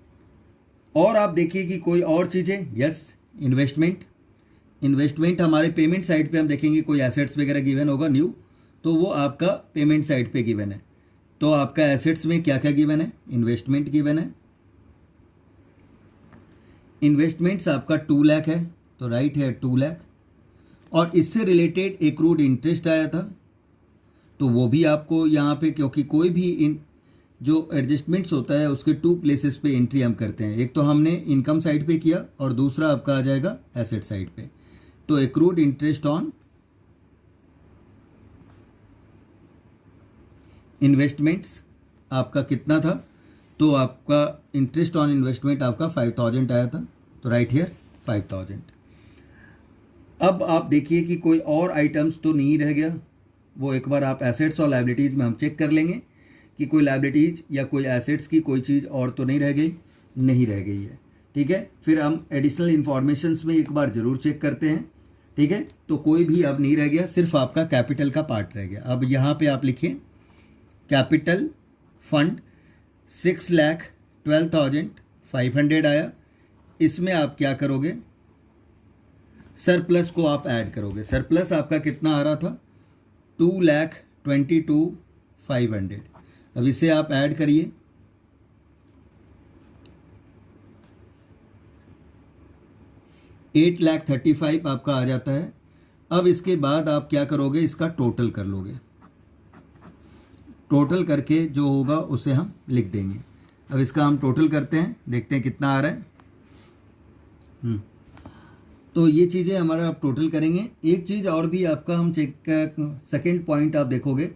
और आप देखिए कि कोई और चीज़ें, यस इन्वेस्टमेंट हमारे पेमेंट साइड पे हम देखेंगे कोई एसेट्स वगैरह गिवन होगा न्यू, तो वो आपका पेमेंट साइड पे गिवन है। तो आपका एसेट्स में क्या क्या गिवन है? इन्वेस्टमेंट गिवन है, इन्वेस्टमेंट्स आपका 2 लाख है, तो राइट है 2 लाख। और इससे रिलेटेड एक्रूड इंटरेस्ट आया था, तो वो भी आपको यहाँ पे, क्योंकि कोई भी जो एडजस्टमेंट्स होता है उसके 2 प्लेसेस पे एंट्री हम करते हैं, एक तो हमने इनकम साइड पे किया और दूसरा आपका आ जाएगा एसेट साइड पे। तो एक्रूड इंटरेस्ट ऑन इन्वेस्टमेंट्स आपका कितना था? तो आपका इंटरेस्ट ऑन इन्वेस्टमेंट आपका 5000 आया था, तो राइट हियर 5000। अब आप देखिए कि कोई और आइटम्स तो नहीं रह गया, वो एक बार आप एसेट्स और लायबिलिटीज़ में हम चेक कर लेंगे कि कोई लायबिलिटीज़ या कोई एसेट्स की कोई चीज़ और तो नहीं रह गई, नहीं रह गई है। ठीक है, फिर हम एडिशनल इंफॉर्मेशंस में एक बार ज़रूर चेक करते हैं। ठीक है, तो कोई भी अब नहीं रह गया, सिर्फ आपका कैपिटल का पार्ट रह गया। अब यहाँ पे आप लिखिए कैपिटल फंड 6,12,500 आया, इसमें आप क्या करोगे? सरप्लस को आप ऐड करोगे। सरप्लस आपका कितना आ रहा था? 2,22,500। अब इसे आप ऐड करिए, $8,35,000 आपका आ जाता है। अब इसके बाद आप क्या करोगे? इसका टोटल कर लोगे, टोटल करके जो होगा उसे हम लिख देंगे। अब इसका हम टोटल करते हैं, देखते हैं कितना आ रहा है। तो ये चीज़ें हमारा आप टोटल करेंगे। एक चीज़ और भी आपका हम चेक, सेकेंड पॉइंट आप देखोगे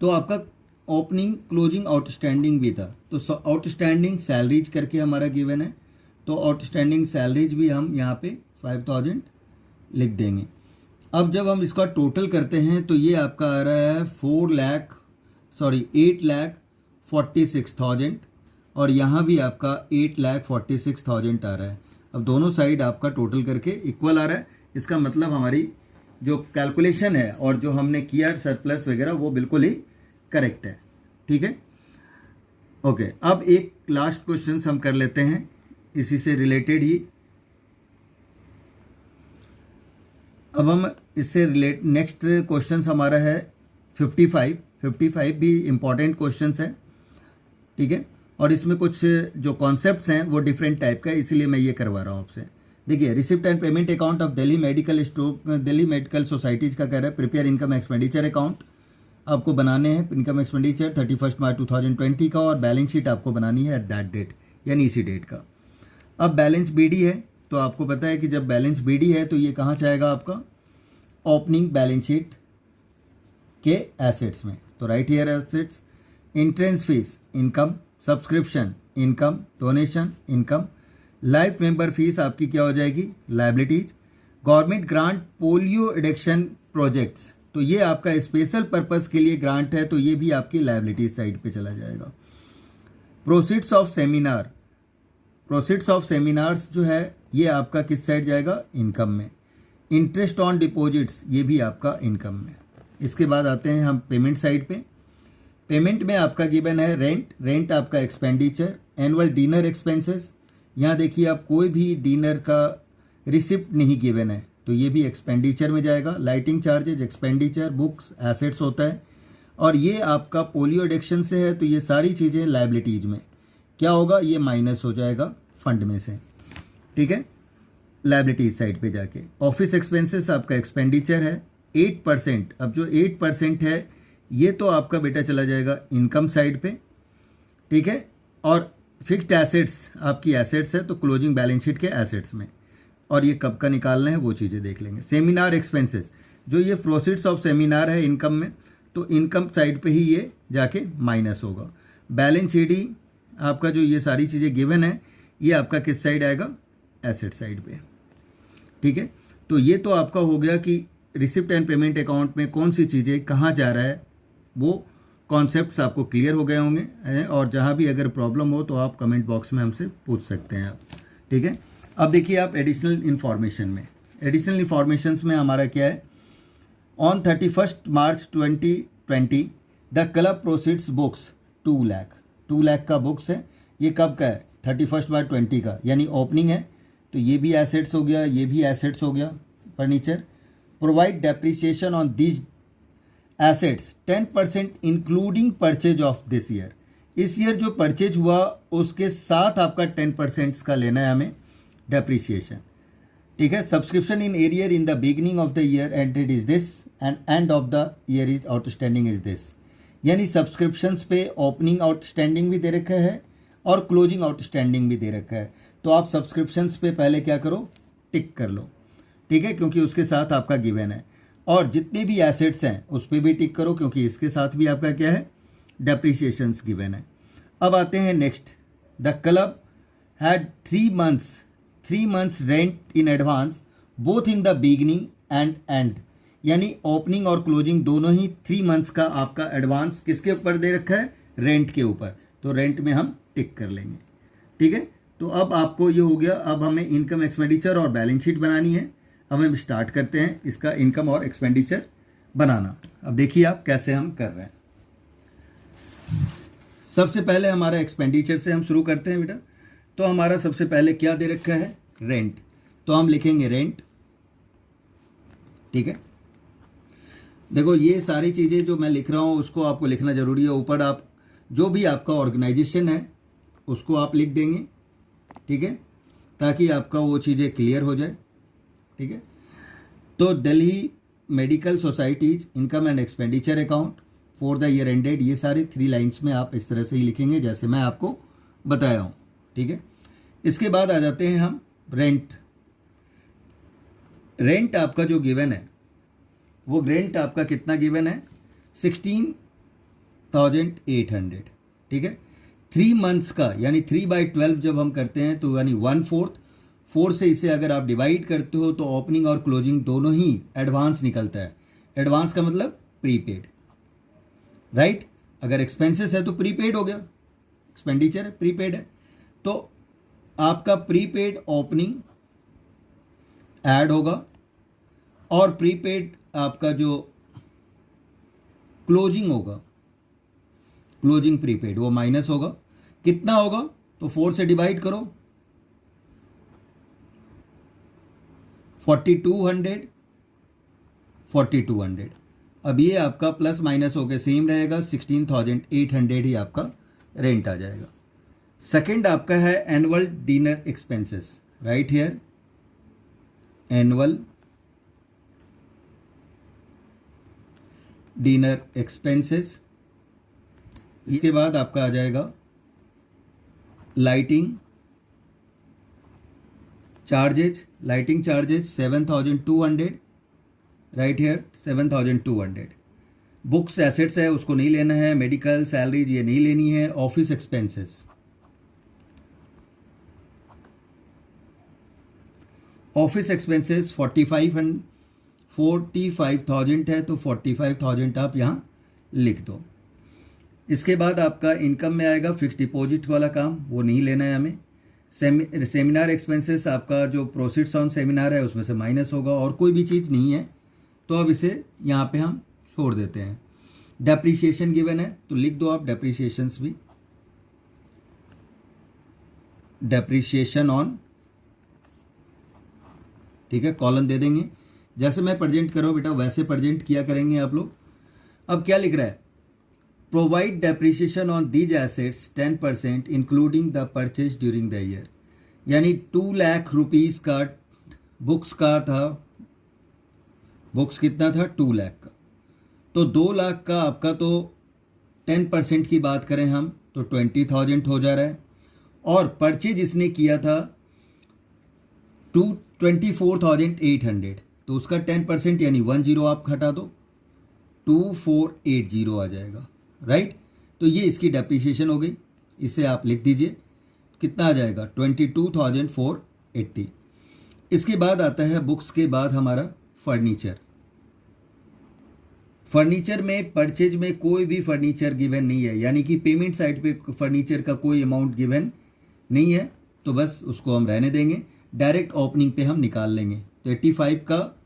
तो आपका ओपनिंग क्लोजिंग आउटस्टैंडिंग भी था, तो आउटस्टैंडिंग सैलरीज करके हमारा गिवन है, तो आउटस्टैंडिंग सैलरीज भी हम यहाँ पे 5000 लिख देंगे। अब जब हम इसका टोटल करते हैं तो ये आपका आ रहा है 8,46,000 और यहाँ भी आपका 8,46,000 आ रहा है। अब दोनों साइड आपका टोटल करके इक्वल आ रहा है, इसका मतलब हमारी जो कैलकुलेशन है और जो हमने किया सरप्लस वगैरह वो बिल्कुल ही करेक्ट है। ठीक है, ओके। अब एक लास्ट क्वेश्चन हम कर लेते हैं इसी से रिलेटेड ही। अब हम इससे रिलेट नेक्स्ट क्वेश्चन हमारा है 55 भी इम्पॉर्टेंट क्वेश्चन है। ठीक है, और इसमें कुछ जो कॉन्सेप्ट्स हैं वो डिफरेंट टाइप का है, इसलिए मैं ये करवा रहा हूँ आपसे। देखिए, receipt and payment account of Delhi medical societies का कह रहा है प्रिपेयर इनकम एक्सपेंडिचर अकाउंट आपको बनाने हैं, इनकम एक्सपेंडिचर 31 मार्च 2020 का, और बैलेंस शीट आपको बनानी है एट दैट डेट, यानी इसी डेट का। अब बैलेंस बीडी है, तो आपको पता है कि जब बैलेंस बीडी है तो ये कहाँ जाएगा आपका? ओपनिंग बैलेंस शीट के एसेट्स में, तो right here assets. Entrance fees income, subscription income, donation income, life member fees आपकी क्या हो जाएगी? Liabilities. Government grant polio addiction projects, तो ये आपका स्पेशल पर्पस के लिए ग्रांट है, तो ये भी आपकी लायबिलिटीज साइड पे चला जाएगा। प्रोसीड्स ऑफ सेमिनार्स जो है ये आपका किस साइड जाएगा? इनकम में। इंटरेस्ट ऑन डिपॉजिट्स ये भी आपका इनकम में। इसके बाद आते हैं हम पेमेंट साइड पे। पेमेंट में आपका गिवन है रेंट आपका एक्सपेंडिचर, एनुअल डिनर एक्सपेंसेस। यहाँ देखिए आप कोई भी डिनर का रिसिप्ट नहीं गिवन है, तो ये भी एक्सपेंडिचर में जाएगा। Lighting charges expenditure, books assets होता है। और ये आपका पोलियो एडिक्शन से है तो ये सारी चीज़ें लाइबिलिटीज़ में क्या होगा, ये माइनस हो जाएगा फंड में से, ठीक है, लाइबिलिटीज साइड पे जाके। ऑफिस एक्सपेंसेस आपका एक्सपेंडिचर है 8%। अब जो 8% है ये तो आपका बेटा चला जाएगा इनकम साइड पे, ठीक है। और फिक्स्ड एसेट्स आपकी एसेट्स है तो क्लोजिंग बैलेंस शीट के एसेट्स में, और ये कब का निकालना है वो चीज़ें देख लेंगे। सेमिनार एक्सपेंसेस, जो ये प्रोसीड्स ऑफ सेमिनार है इनकम में, तो इनकम साइड पे ही ये जाके माइनस होगा। बैलेंस शीट ही आपका जो ये सारी चीज़ें गिवन है ये आपका किस साइड आएगा, एसेट साइड पे, ठीक है। तो ये तो आपका हो गया कि रिसिप्ट एंड पेमेंट अकाउंट में कौन सी चीज़ें कहाँ जा रहा है, वो कॉन्सेप्ट्स आपको क्लियर हो गए होंगे। और जहाँ भी अगर प्रॉब्लम हो तो आप कमेंट बॉक्स में हमसे पूछ सकते हैं आप, ठीक है। अब देखिए आप एडिशनल इन्फॉर्मेशन में, एडिशनल इन्फॉर्मेशंस में हमारा क्या है, on 31 March 2020 the club proceeds books 2 lakh का बुक्स है। ये कब का है, 31 मार्च 20 का, यानी ओपनिंग है तो ये भी एसेट्स हो गया, ये भी एसेट्स हो गया furniture. Provide depreciation on this assets 10% including purchase of this year. इस ईयर जो परचेज हुआ उसके साथ आपका 10% का लेना है हमें डेप्रिसिएशन, ठीक है। Subscription in arrear in the beginning of the year ended is this and end of the year is outstanding is this. यानी सब्सक्रिप्शंस पे ओपनिंग आउटस्टैंडिंग भी दे रखा है और क्लोजिंग आउटस्टैंडिंग भी दे रखा है। तो आप सब्सक्रिप्शंस पे पहले क्या करो, टिक कर लो, ठीक है, क्योंकि उसके साथ आपका गिवन है। और जितने भी एसेट्स हैं उस पर भी टिक करो क्योंकि इसके साथ भी आपका क्या है, डेप्रिसिएशंस गिवन है। अब आते हैं next, the club had 3 months rent in advance both in the beginning and and. यानी ओपनिंग और क्लोजिंग दोनों ही 3 months का आपका एडवांस किसके ऊपर दे रखा है, रेंट के ऊपर। तो रेंट में हम टिक कर लेंगे, ठीक है। तो अब आपको ये हो गया। अब हमें इनकम एक्सपेंडिचर और बैलेंस शीट बनानी है। अब हम स्टार्ट करते हैं इसका इनकम और एक्सपेंडिचर बनाना। अब देखिए आप कैसे हम कर रहे हैं। सबसे पहले हमारा एक्सपेंडिचर से हम शुरू करते हैं बेटा। तो हमारा सबसे पहले क्या दे रखा है, रेंट। तो हम लिखेंगे रेंट, ठीक है। देखो ये सारी चीज़ें जो मैं लिख रहा हूँ उसको आपको लिखना ज़रूरी है। ऊपर आप जो भी आपका ऑर्गेनाइजेशन है उसको आप लिख देंगे, ठीक है, ताकि आपका वो चीज़ें क्लियर हो जाए, ठीक है। तो Delhi medical societies income and expenditure account for the year ended, ये सारी 3 लाइन्स में आप इस तरह से ही लिखेंगे जैसे मैं आपको बताया हूँ, ठीक है। इसके बाद आ जाते हैं हम रेंट। रेंट आपका जो गिवन है वो रेंट आपका कितना गिवन है, 16,800, ठीक है। 3 months का यानी 3/12 जब हम करते हैं तो यानी 1/4, 4 से इसे अगर आप डिवाइड करते हो तो ओपनिंग और क्लोजिंग दोनों ही एडवांस निकलता है। एडवांस का मतलब प्रीपेड, राइट। अगर एक्सपेंसेस है तो प्रीपेड हो गया, एक्सपेंडिचर है प्रीपेड है, तो आपका प्रीपेड ओपनिंग ऐड होगा और प्रीपेड आपका जो क्लोजिंग होगा, क्लोजिंग प्रीपेड, वो माइनस होगा। कितना होगा, तो 4 से डिवाइड करो, 4200। अब ये आपका प्लस माइनस होकर सेम रहेगा, 16,800 ही आपका रेंट आ जाएगा। सेकंड आपका है annual dinner expenses, right here, annual dinner expenses. इसके बाद आपका आ जाएगा lighting charges, lighting charges 7,200, right here 7,200। Books assets है उसको नहीं लेना है, मेडिकल सैलरीज ये नहीं लेनी है। ऑफिस एक्सपेंसेस, ऑफिस एक्सपेंसेस 45,000 है तो 45,000 आप यहाँ लिख दो। इसके बाद आपका इनकम में आएगा फिक्स डिपॉजिट वाला काम, वो नहीं लेना है हमें। सेमिनार एक्सपेंसेस आपका जो प्रोसीड्स ऑन सेमिनार है उसमें से माइनस होगा और कोई भी चीज़ नहीं है तो अब इसे यहाँ पे हम छोड़ देते हैं। डेप्रीशिएशन गिवन है तो लिख दो आप डेप्रीशिएशंस भी, डेप्रीशिएशन ऑन ठीक है, कॉलन दे देंगे। जैसे मैं प्रेजेंट कर रहा हूँ बेटा वैसे प्रेजेंट किया करेंगे आप लोग। अब क्या लिख रहा है, provide depreciation on these assets 10% including the purchase during the year. यानी 2 लाख रुपीज़ का बुक्स का था, बुक्स कितना था 2 लाख का, तो 2 लाख का आपका तो 10% की बात करें हम तो 20,000 हो जा रहा है, और परचेज इसने किया था 24,800, तो उसका 10% यानी 10 आप घटा दो 2480 आ जाएगा, राइट। तो ये इसकी डेप्रिसिएशन हो गई, इसे आप लिख दीजिए कितना आ जाएगा 22,480। इसके बाद आता है बुक्स के बाद हमारा फर्नीचर। फर्नीचर में परचेज में कोई भी फर्नीचर गिवन नहीं है, यानी कि पेमेंट साइड पे फर्नीचर का कोई अमाउंट गिवन नहीं है, तो बस उसको हम रहने देंगे, डायरेक्ट ओपनिंग पे हम निकाल लेंगे। तो 85 का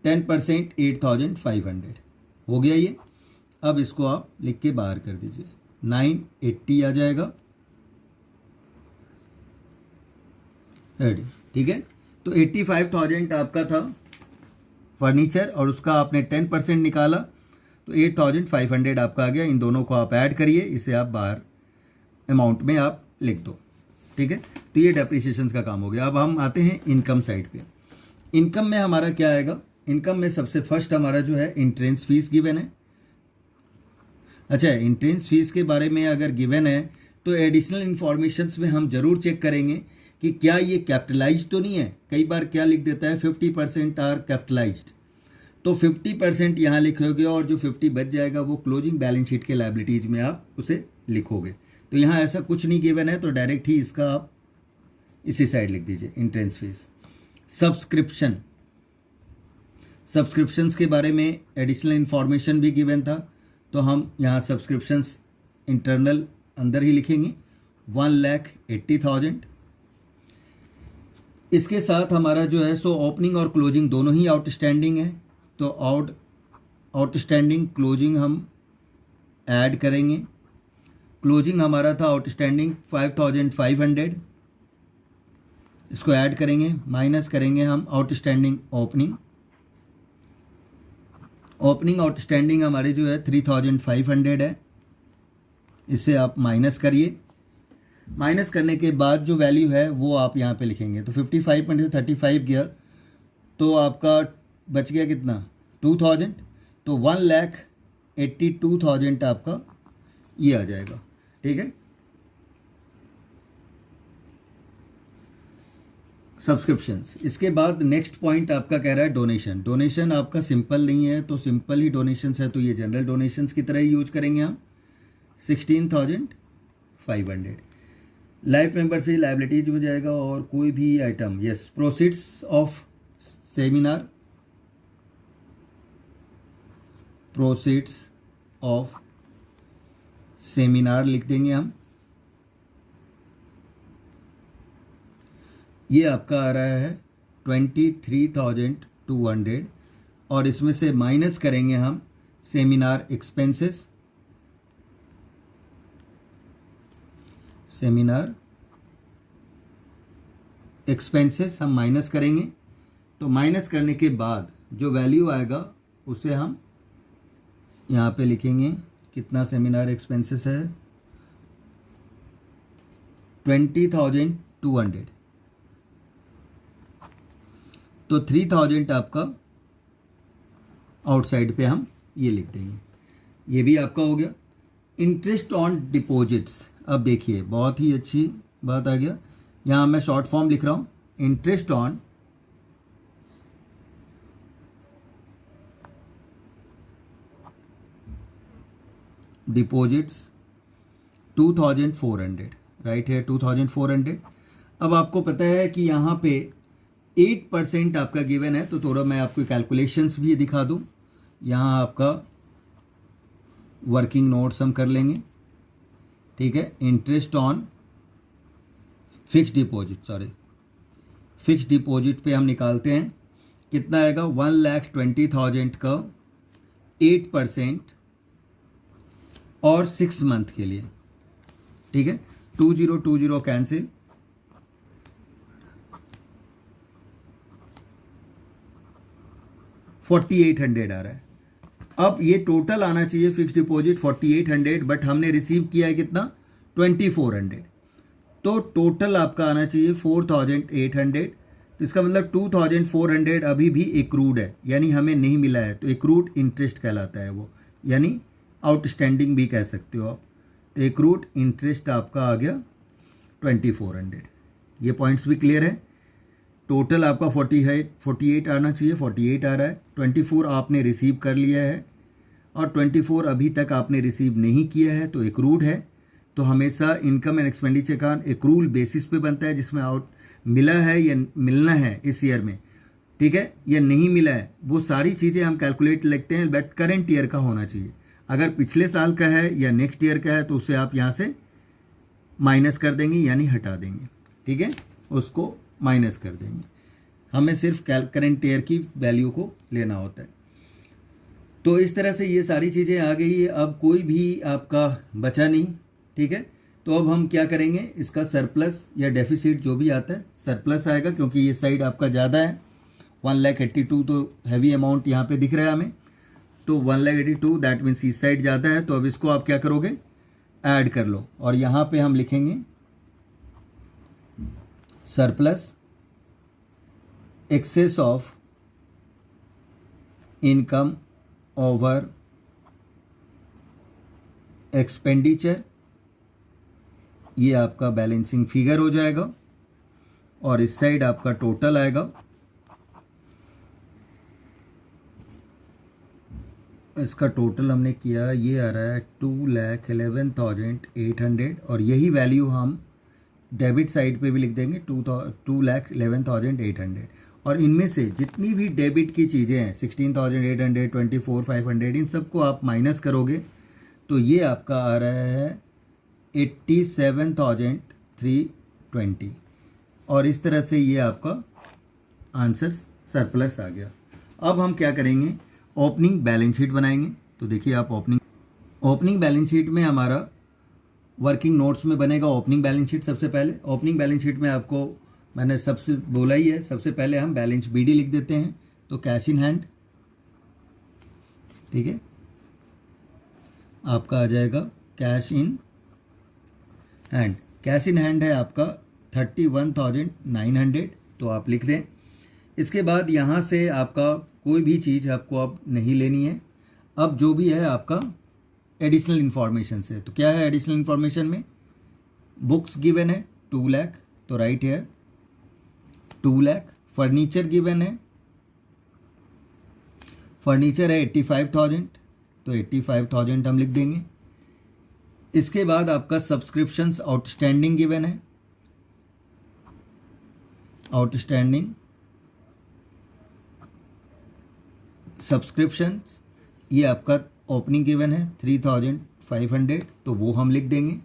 10% 8,500 हो गया ये। अब इसको आप लिख के बाहर कर दीजिए, 980 आ जाएगा 30, ठीक है। तो 85,000 आपका था फर्नीचर और उसका आपने 10% निकाला तो 8,500 आपका आ गया। इन दोनों को आप ऐड करिए, इसे आप बाहर अमाउंट में आप लिख दो, ठीक है। तो ये डेप्रिसिएशन का काम हो गया। अब हम आते हैं इनकम साइड पे। इनकम में हमारा क्या आएगा, इनकम में सबसे फर्स्ट हमारा जो है इंट्रेंस फीस गिवन है। अच्छा, इंट्रेंस फीस के बारे में अगर गिवन है तो एडिशनल इन्फॉर्मेशंस में हम जरूर चेक करेंगे कि क्या ये कैपिटलाइज्ड तो नहीं है। कई बार क्या लिख देता है 50% आर कैपिटलाइज्ड, तो 50% यहाँ लिखोगे और जो 50 बच जाएगा वो क्लोजिंग बैलेंस शीट के लायबिलिटीज में आप उसे लिखोगे। तो यहाँ ऐसा कुछ नहीं गिवन है, तो डायरेक्ट ही इसका आप इसी साइड लिख दीजिए इंट्रेंस फीस। सब्सक्रिप्शन, सब्सक्रिप्शंस के बारे में एडिशनल इन्फॉर्मेशन भी गिवन था, तो हम यहाँ सब्सक्रिप्शंस इंटरनल अंदर ही लिखेंगे 1,80,000। इसके साथ हमारा जो है सो ओपनिंग और क्लोजिंग दोनों ही आउटस्टैंडिंग है, तो आउटस्टैंडिंग क्लोजिंग हम ऐड करेंगे। क्लोजिंग हमारा था आउटस्टैंडिंग 5,500, इसको ऐड करेंगे, माइनस करेंगे हम आउटस्टैंडिंग ओपनिंग। ओपनिंग आउटस्टैंडिंग हमारे जो है 3,500 है, इसे आप माइनस करिए। माइनस करने के बाद जो वैल्यू है वो आप यहाँ पे लिखेंगे। तो 55 में से 35 गया तो आपका बच गया कितना 2,000, तो 1,82,000 आपका ये आ जाएगा, ठीक है। सब्सक्रिप्शंस। इसके बाद नेक्स्ट पॉइंट आपका कह रहा है डोनेशन। डोनेशन आपका सिंपल नहीं है, तो सिंपल ही डोनेशंस है, तो ये जनरल डोनेशंस की तरह ही यूज करेंगे हम 16,500। लाइफ मेंबर फी लाइबिलिटीज में जाएगा और कोई भी item, yes proceeds of seminar, proceeds of seminar लिख देंगे हम। ये आपका आ रहा है 23,200 और इसमें से माइनस करेंगे हम सेमिनार एक्सपेंसेस। सेमिनार एक्सपेंसेस हम माइनस करेंगे, तो माइनस करने के बाद जो वैल्यू आएगा उसे हम यहाँ पे लिखेंगे। कितना सेमिनार एक्सपेंसेस है 20,200, तो 3,000 आपका आउटसाइड पे हम ये लिख देंगे। ये भी आपका हो गया। इंटरेस्ट ऑन डिपॉजिट्स, अब देखिए बहुत ही अच्छी बात आ गया। यहाँ मैं शॉर्ट फॉर्म लिख रहा हूँ, इंटरेस्ट ऑन डिपॉजिट्स 2,400, राइट है 2,400। अब आपको पता है कि यहाँ पे 8% आपका गिवन है, तो थोड़ा मैं आपको कैलकुलेशंस भी दिखा दूँ। यहाँ आपका वर्किंग नोट्स हम कर लेंगे, ठीक है। Interest on fix deposit, fix deposit पे हम निकालते हैं, कितना आएगा 1,20,000 का 8% और 6 मंथ के लिए, ठीक है। 2020 कैंसिल, 4800 आ रहा है। अब ये टोटल आना चाहिए फिक्स डिपॉजिट 4800, बट हमने रिसीव किया है कितना 2400, तो टोटल आपका आना चाहिए 4800। तो इसका मतलब 2400 अभी भी एक्रूड है, यानी हमें नहीं मिला है, तो एक्रूड इंटरेस्ट कहलाता है वो, यानी आउटस्टैंडिंग भी कह सकते हो आप। तो एक्रूड इंटरेस्ट आपका आ गया 2400। ये पॉइंट्स भी क्लियर है। टोटल आपका 48 आना चाहिए, 48 आ रहा है। 24 आपने रिसीव कर लिया है और 24 अभी तक आपने रिसीव नहीं किया है, तो एक्रूड है। तो हमेशा इनकम एंड एक्सपेंडिचर का एक्रूल बेसिस पे बनता है, जिसमें आउट मिला है या मिलना है इस ईयर में, ठीक है, या नहीं मिला है, वो सारी चीज़ें हम कैलकुलेट लिखते हैं, बट करंट ईयर का होना चाहिए। अगर पिछले साल का है या नेक्स्ट ईयर का है तो उसे आप यहाँ से माइनस कर देंगे, यानी हटा देंगे, ठीक है, उसको माइनस कर देंगे। हमें सिर्फ करंट ईयर की वैल्यू को लेना होता है। तो इस तरह से ये सारी चीज़ें आ गई है। अब कोई भी आपका बचा नहीं, ठीक है। तो अब हम क्या करेंगे, इसका सरप्लस या डेफिसिट जो भी आता है, सरप्लस आएगा, क्योंकि ये साइड आपका ज़्यादा है। 1,82,000 तो हैवी अमाउंट यहाँ पे दिख रहा है हमें, तो 1,82,000 दैट मीन्स इस साइड ज़्यादा है। तो अब इसको आप क्या करोगे, ऐड कर लो, और यहाँ पे हम लिखेंगे surplus excess of income over expenditure, ये आपका बैलेंसिंग फिगर हो जाएगा। और इस साइड आपका टोटल आएगा, इसका टोटल हमने किया, ये आ रहा है 2,11,800, और यही वैल्यू हम डेबिट साइड पे भी लिख देंगे 2,11,800। और इनमें से जितनी भी डेबिट की चीज़ें हैं 16,800, 24,500, इन सबको आप माइनस करोगे तो ये आपका आ रहा है 87,320, और इस तरह से ये आपका आंसर सरप्लस आ गया। अब हम क्या करेंगे, ओपनिंग बैलेंस शीट बनाएंगे। तो देखिए आप ओपनिंग बैलेंस शीट में हमारा वर्किंग नोट्स में बनेगा ओपनिंग बैलेंस शीट। सबसे पहले ओपनिंग बैलेंस शीट में आपको मैंने सबसे बोला ही है, सबसे पहले हम बैलेंस बीडी लिख देते हैं। तो कैश इन हैंड, ठीक है, आपका आ जाएगा cash in hand. Cash in hand है आपका 31,900, तो आप लिख दें। इसके बाद यहाँ से आपका कोई भी चीज़ आपको अब नहीं लेनी है। अब जो भी है आपका एडिशनल इन्फॉर्मेशन से, तो क्या है एडिशनल इन्फॉर्मेशन में, बुक्स गिवन है 2 लाख, तो राइट है 2 लाख। फर्नीचर गिवन है, फर्नीचर है 85,000, तो 85,000 हम लिख देंगे। इसके बाद आपका सब्सक्रिप्शंस आउटस्टैंडिंग गिवन है, आउटस्टैंडिंग सब्सक्रिप्शंस, ये आपका ओपनिंग गिवन है 3,500, तो वो हम लिख देंगे।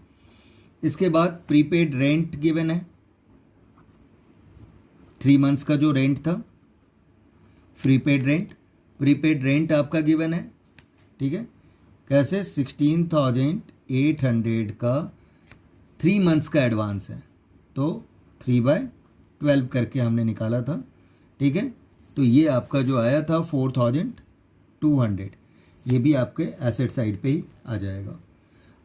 इसके बाद प्रीपेड रेंट गिवन है, 3 मंथ्स का जो रेंट था, प्रीपेड रेंट आपका गिवन है, ठीक है। कैसे, 16,800 का 3 मंथ्स का एडवांस है, तो 3/12 करके हमने निकाला था, ठीक है। तो ये आपका जो आया था 4,200, ये भी आपके एसेट साइड पे ही आ जाएगा।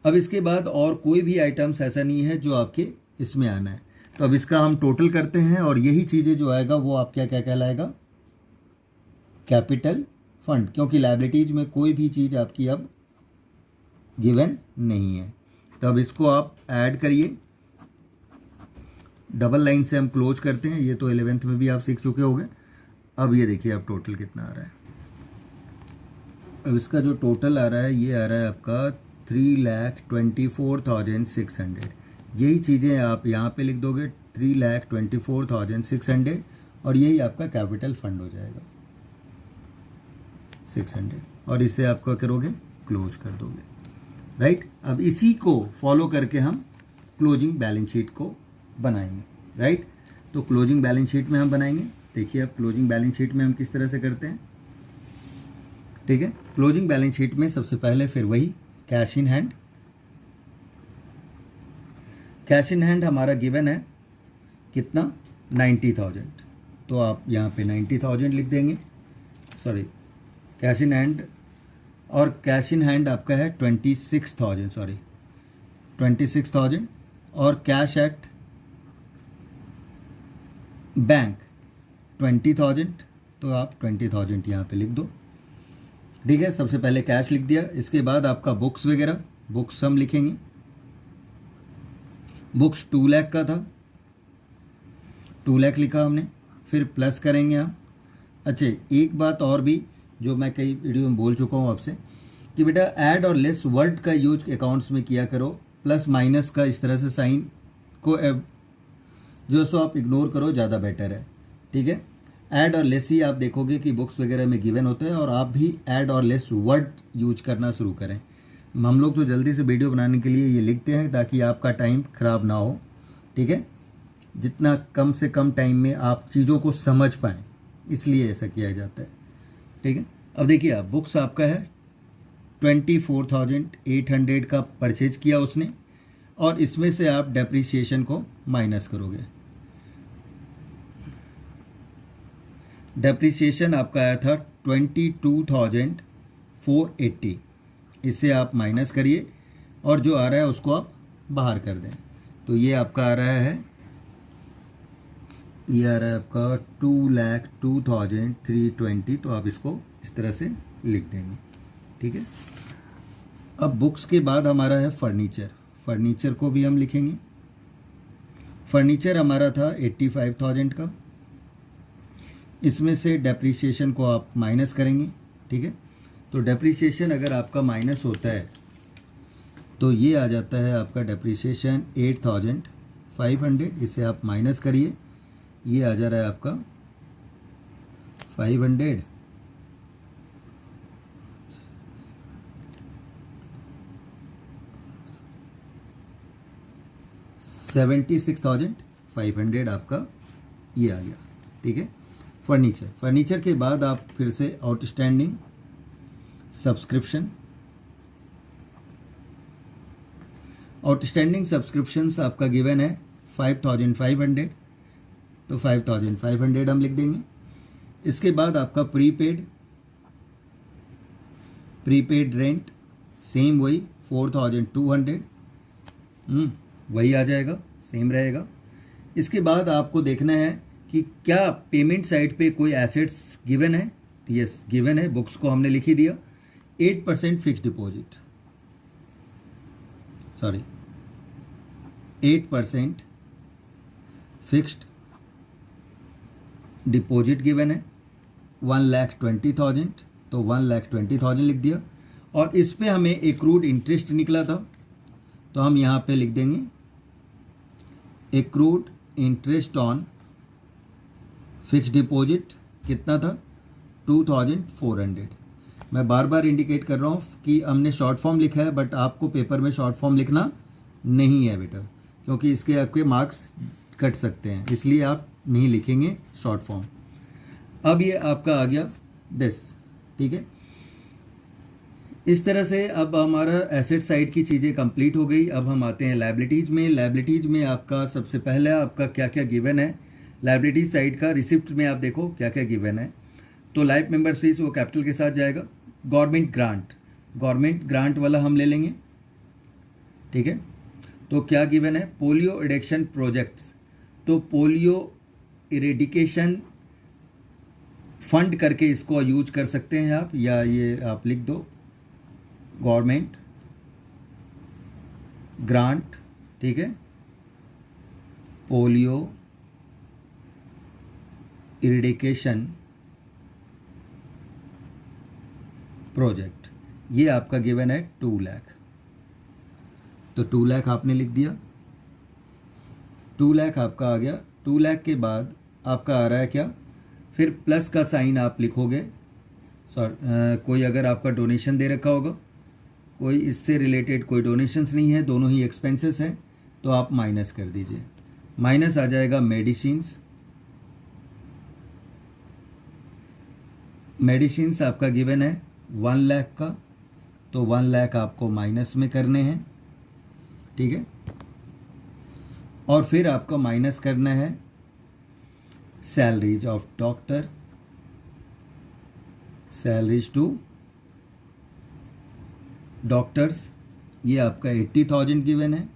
अब इसके बाद और कोई भी आइटम्स ऐसा नहीं है जो आपके इसमें आना है। तो अब इसका हम टोटल करते हैं, और यही चीज़ें जो आएगा वो आप क्या क्या कहलाएगा, कैपिटल फंड, क्योंकि लायबिलिटीज में कोई भी चीज़ आपकी अब गिवन नहीं है। तो अब इसको आप ऐड करिए, डबल लाइन से हम क्लोज करते हैं। ये तो 11th में भी आप सीख चुके होंगे। अब ये देखिए अब टोटल कितना आ रहा है। अब इसका जो टोटल आ रहा है ये आ रहा है आपका 3,24,600। यही चीज़ें आप यहाँ पे लिख दोगे 3,24,600, और यही आपका कैपिटल फंड हो जाएगा 600, और इसे आप क्या करोगे, क्लोज कर दोगे, राइट। अब इसी को फॉलो करके हम क्लोजिंग बैलेंस शीट को बनाएंगे, राइट। तो क्लोजिंग बैलेंस शीट में हम बनाएंगे, देखिए अब क्लोजिंग बैलेंस शीट में हम किस तरह से करते हैं, ठीक है। क्लोजिंग बैलेंस शीट में सबसे पहले फिर वही cash in hand, cash in hand हमारा गिवन है कितना, 90,000, तो आप यहाँ पे 90,000 लिख देंगे, सॉरी कैश इन हैंड, और कैश इन हैंड आपका है 26,000, सॉरी 26,000, और कैश एट बैंक 20,000, तो आप 20,000 यहाँ पे लिख दो। ठीक है, सबसे पहले कैश लिख दिया। इसके बाद आपका बुक्स वगैरह, बुक्स हम लिखेंगे, बुक्स 2 लाख का था, 2 लाख लिखा हमने, फिर प्लस करेंगे हम। अच्छा, एक बात और भी जो मैं कई वीडियो में बोल चुका हूँ आपसे कि बेटा ऐड और लेस वर्ड का यूज अकाउंट्स में किया करो, प्लस माइनस का इस तरह से साइन को जो सो आप इग्नोर करो, ज़्यादा बेटर है। ठीक है, ऐड और लेस ही आप देखोगे कि बुक्स वगैरह में गिवन होता है, और आप भी ऐड और लेस वर्ड यूज करना शुरू करें। हम लोग तो जल्दी से वीडियो बनाने के लिए ये लिखते हैं ताकि आपका टाइम ख़राब ना हो। ठीक है, जितना कम से कम टाइम में आप चीज़ों को समझ पाएँ, इसलिए ऐसा किया जाता है। ठीक है, अब देखिए आप बुक्स आपका है 24,800 का परचेज किया उसने, और इसमें से आप डेप्रिसिएशन को माइनस करोगे। डेप्रिसिएशन आपका आया था 22,480, इससे आप माइनस करिए और जो आ रहा है उसको आप बाहर कर दें। तो ये आपका आ रहा है, ये आ रहा है आपका 2,02,320, तो आप इसको इस तरह से लिख देंगे। ठीक है, अब बुक्स के बाद हमारा है फर्नीचर, फर्नीचर को भी हम लिखेंगे। फर्नीचर हमारा था 85,000 का, इसमें से डेप्रिसिएशन को आप माइनस करेंगे। ठीक है, तो डेप्रिसिएशन अगर आपका माइनस होता है तो ये आ जाता है आपका डेप्रिसिएशन 8,500, इसे आप माइनस करिए, ये आ जा रहा है आपका 500, $76,500 आपका ये आ गया। ठीक है, फर्नीचर, फर्नीचर के बाद आप फिर से आउटस्टैंडिंग सब्सक्रिप्शन, आउटस्टैंडिंग सब्सक्रिप्शंस आपका गिवन है 5,500, तो 5,500 हम लिख देंगे। इसके बाद आपका प्रीपेड, प्रीपेड रेंट सेम वही 4,200, वही आ जाएगा, सेम रहेगा। इसके बाद आपको देखना है कि क्या पेमेंट साइड पे कोई एसेट्स गिवन है। यस, गिवन है, बुक्स को हमने लिख ही दिया। 8% fix deposit, sorry 8% fixed deposit given है 1,20,000, तो 1,20,000 लिख दिया। और इस पे हमें एक्रूड इंटरेस्ट निकला था, तो हम यहाँ पे लिख देंगे accrued interest on fixed deposit कितना था 2,400। मैं बार बार इंडिकेट कर रहा हूँ कि हमने शॉर्ट फॉर्म लिखा है, बट आपको पेपर में शॉर्ट फॉर्म लिखना नहीं है बेटा, क्योंकि इसके आपके मार्क्स कट सकते हैं, इसलिए आप नहीं लिखेंगे शॉर्ट फॉर्म। अब ये आपका आ गया दिस। ठीक है, इस तरह से अब हमारा एसेट साइड की चीज़ें कंप्लीट हो गई। अब हम आते हैं लायबिलिटीज़ में। लायबिलिटीज़ में आपका सबसे पहले आपका क्या क्या गिवन है, लायबिलिटीज साइड का रिसिप्ट में आप देखो क्या क्या गिवन है। तो लाइफ मेंबर फीस वो कैपिटल के साथ जाएगा। गवर्नमेंट ग्रांट, गवर्नमेंट ग्रांट वाला हम ले लेंगे। ठीक है, तो क्या गिवन है, पोलियो इरेडिकेशन प्रोजेक्ट्स, तो पोलियो इरेडिकेशन फंड करके इसको यूज कर सकते हैं आप, या ये आप लिख दो गवर्नमेंट ग्रांट। ठीक है, पोलियो इरेडिकेशन प्रोजेक्ट, ये आपका गिवन है 2 लाख, तो 2 लाख आपने लिख दिया। 2 लाख आपका आ गया। 2 लाख के बाद आपका आ रहा है क्या, फिर प्लस का साइन आप लिखोगे। कोई अगर आपका डोनेशन दे रखा होगा, कोई इससे रिलेटेड कोई डोनेशंस नहीं है, दोनों ही एक्सपेंसेस हैं, तो आप माइनस कर दीजिए। माइनस आ जाएगा मेडिसिन्स, मेडिसिन्स आपका गिवन है 1 लाख का, तो 1 लाख आपको माइनस में करने हैं। ठीक है, और फिर आपको माइनस करना है salaries of doctor, salaries to doctors, ये आपका 80,000 गिवन है,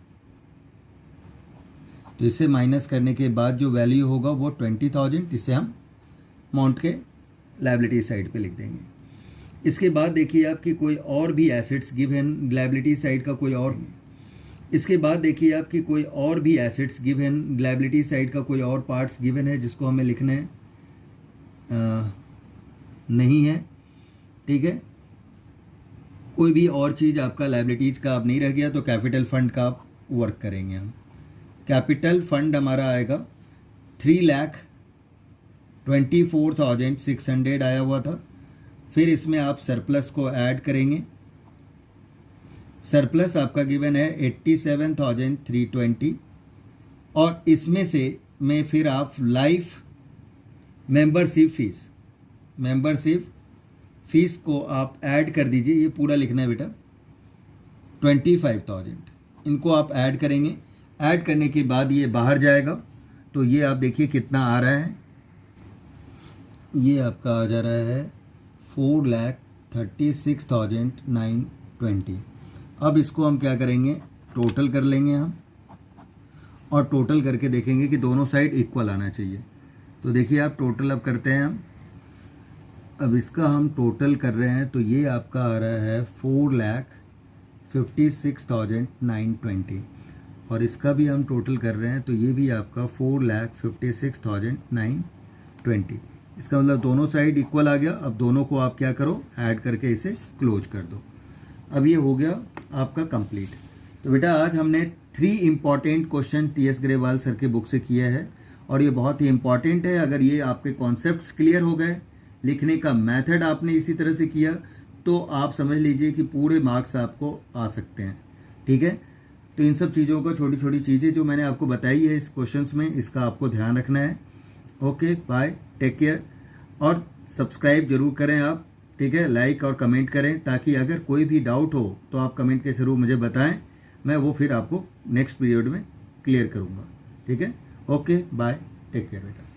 तो इसे माइनस करने के बाद जो वैल्यू होगा वो 20,000, इसे हम अमाउंट के लायबिलिटी साइड पे लिख देंगे। इसके बाद देखिए आपकी कोई और भी एसेट्स गिवन, लायबिलिटी साइड का कोई और, इसके बाद देखिए आपकी कोई और भी एसेट्स गिवन, लायबिलिटी साइड का कोई और पार्ट्स गिवन है जिसको हमें लिखना है नहीं है, ठीक है। कोई भी और चीज़ आपका लायबिलिटीज का अब नहीं रह गया तो कैपिटल फंड का आप वर्क करेंगे हम। कैपिटल फंड हमारा आएगा 3,24,600 आया हुआ था। फिर इसमें आप सरप्लस को ऐड करेंगे। सरप्लस आपका गिवन है 87,320 और इसमें से में फिर आप लाइफ मेंबरशिप फीस को आप ऐड कर दीजिए। ये पूरा लिखना है बेटा, 25,000 इनको आप ऐड करेंगे। ऐड करने के बाद ये बाहर जाएगा तो ये आप देखिए कितना आ रहा है, ये आपका आ जा रहा है 4,36,920। अब इसको हम क्या करेंगे, टोटल कर लेंगे हम, और टोटल करके देखेंगे कि दोनों साइड इक्वल आना चाहिए। तो देखिए आप टोटल अब करते हैं हम, अब इसका हम टोटल कर रहे हैं तो ये आपका आ रहा है 4,56,920 और इसका भी हम टोटल कर रहे हैं तो ये भी आपका 4,56,920। इसका मतलब दोनों साइड इक्वल आ गया। अब दोनों को आप क्या करो, ऐड करके इसे क्लोज कर दो। अब ये हो गया आपका कंप्लीट। तो बेटा आज हमने 3 important question TS Grewal sir के बुक से किया है और ये बहुत ही इम्पॉर्टेंट है। अगर ये आपके कॉन्सेप्ट्स क्लियर हो गए, लिखने का मेथड आपने इसी तरह से किया, तो आप समझ लीजिए कि पूरे मार्क्स आपको आ सकते हैं, ठीक है। तो इन सब चीज़ों का, छोटी छोटी चीज़ें जो मैंने आपको बताई है इस क्वेश्चंस में, इसका आपको ध्यान रखना है। ओके, बाय, टेक केयर, और सब्सक्राइब जरूर करें आप, ठीक है। लाइक और कमेंट करें ताकि अगर कोई भी डाउट हो तो आप कमेंट के जरूर मुझे बताएं, मैं वो फिर आपको नेक्स्ट पीरियड में क्लियर करूँगा, ठीक है। ओके, बाय, टेक केयर बेटा।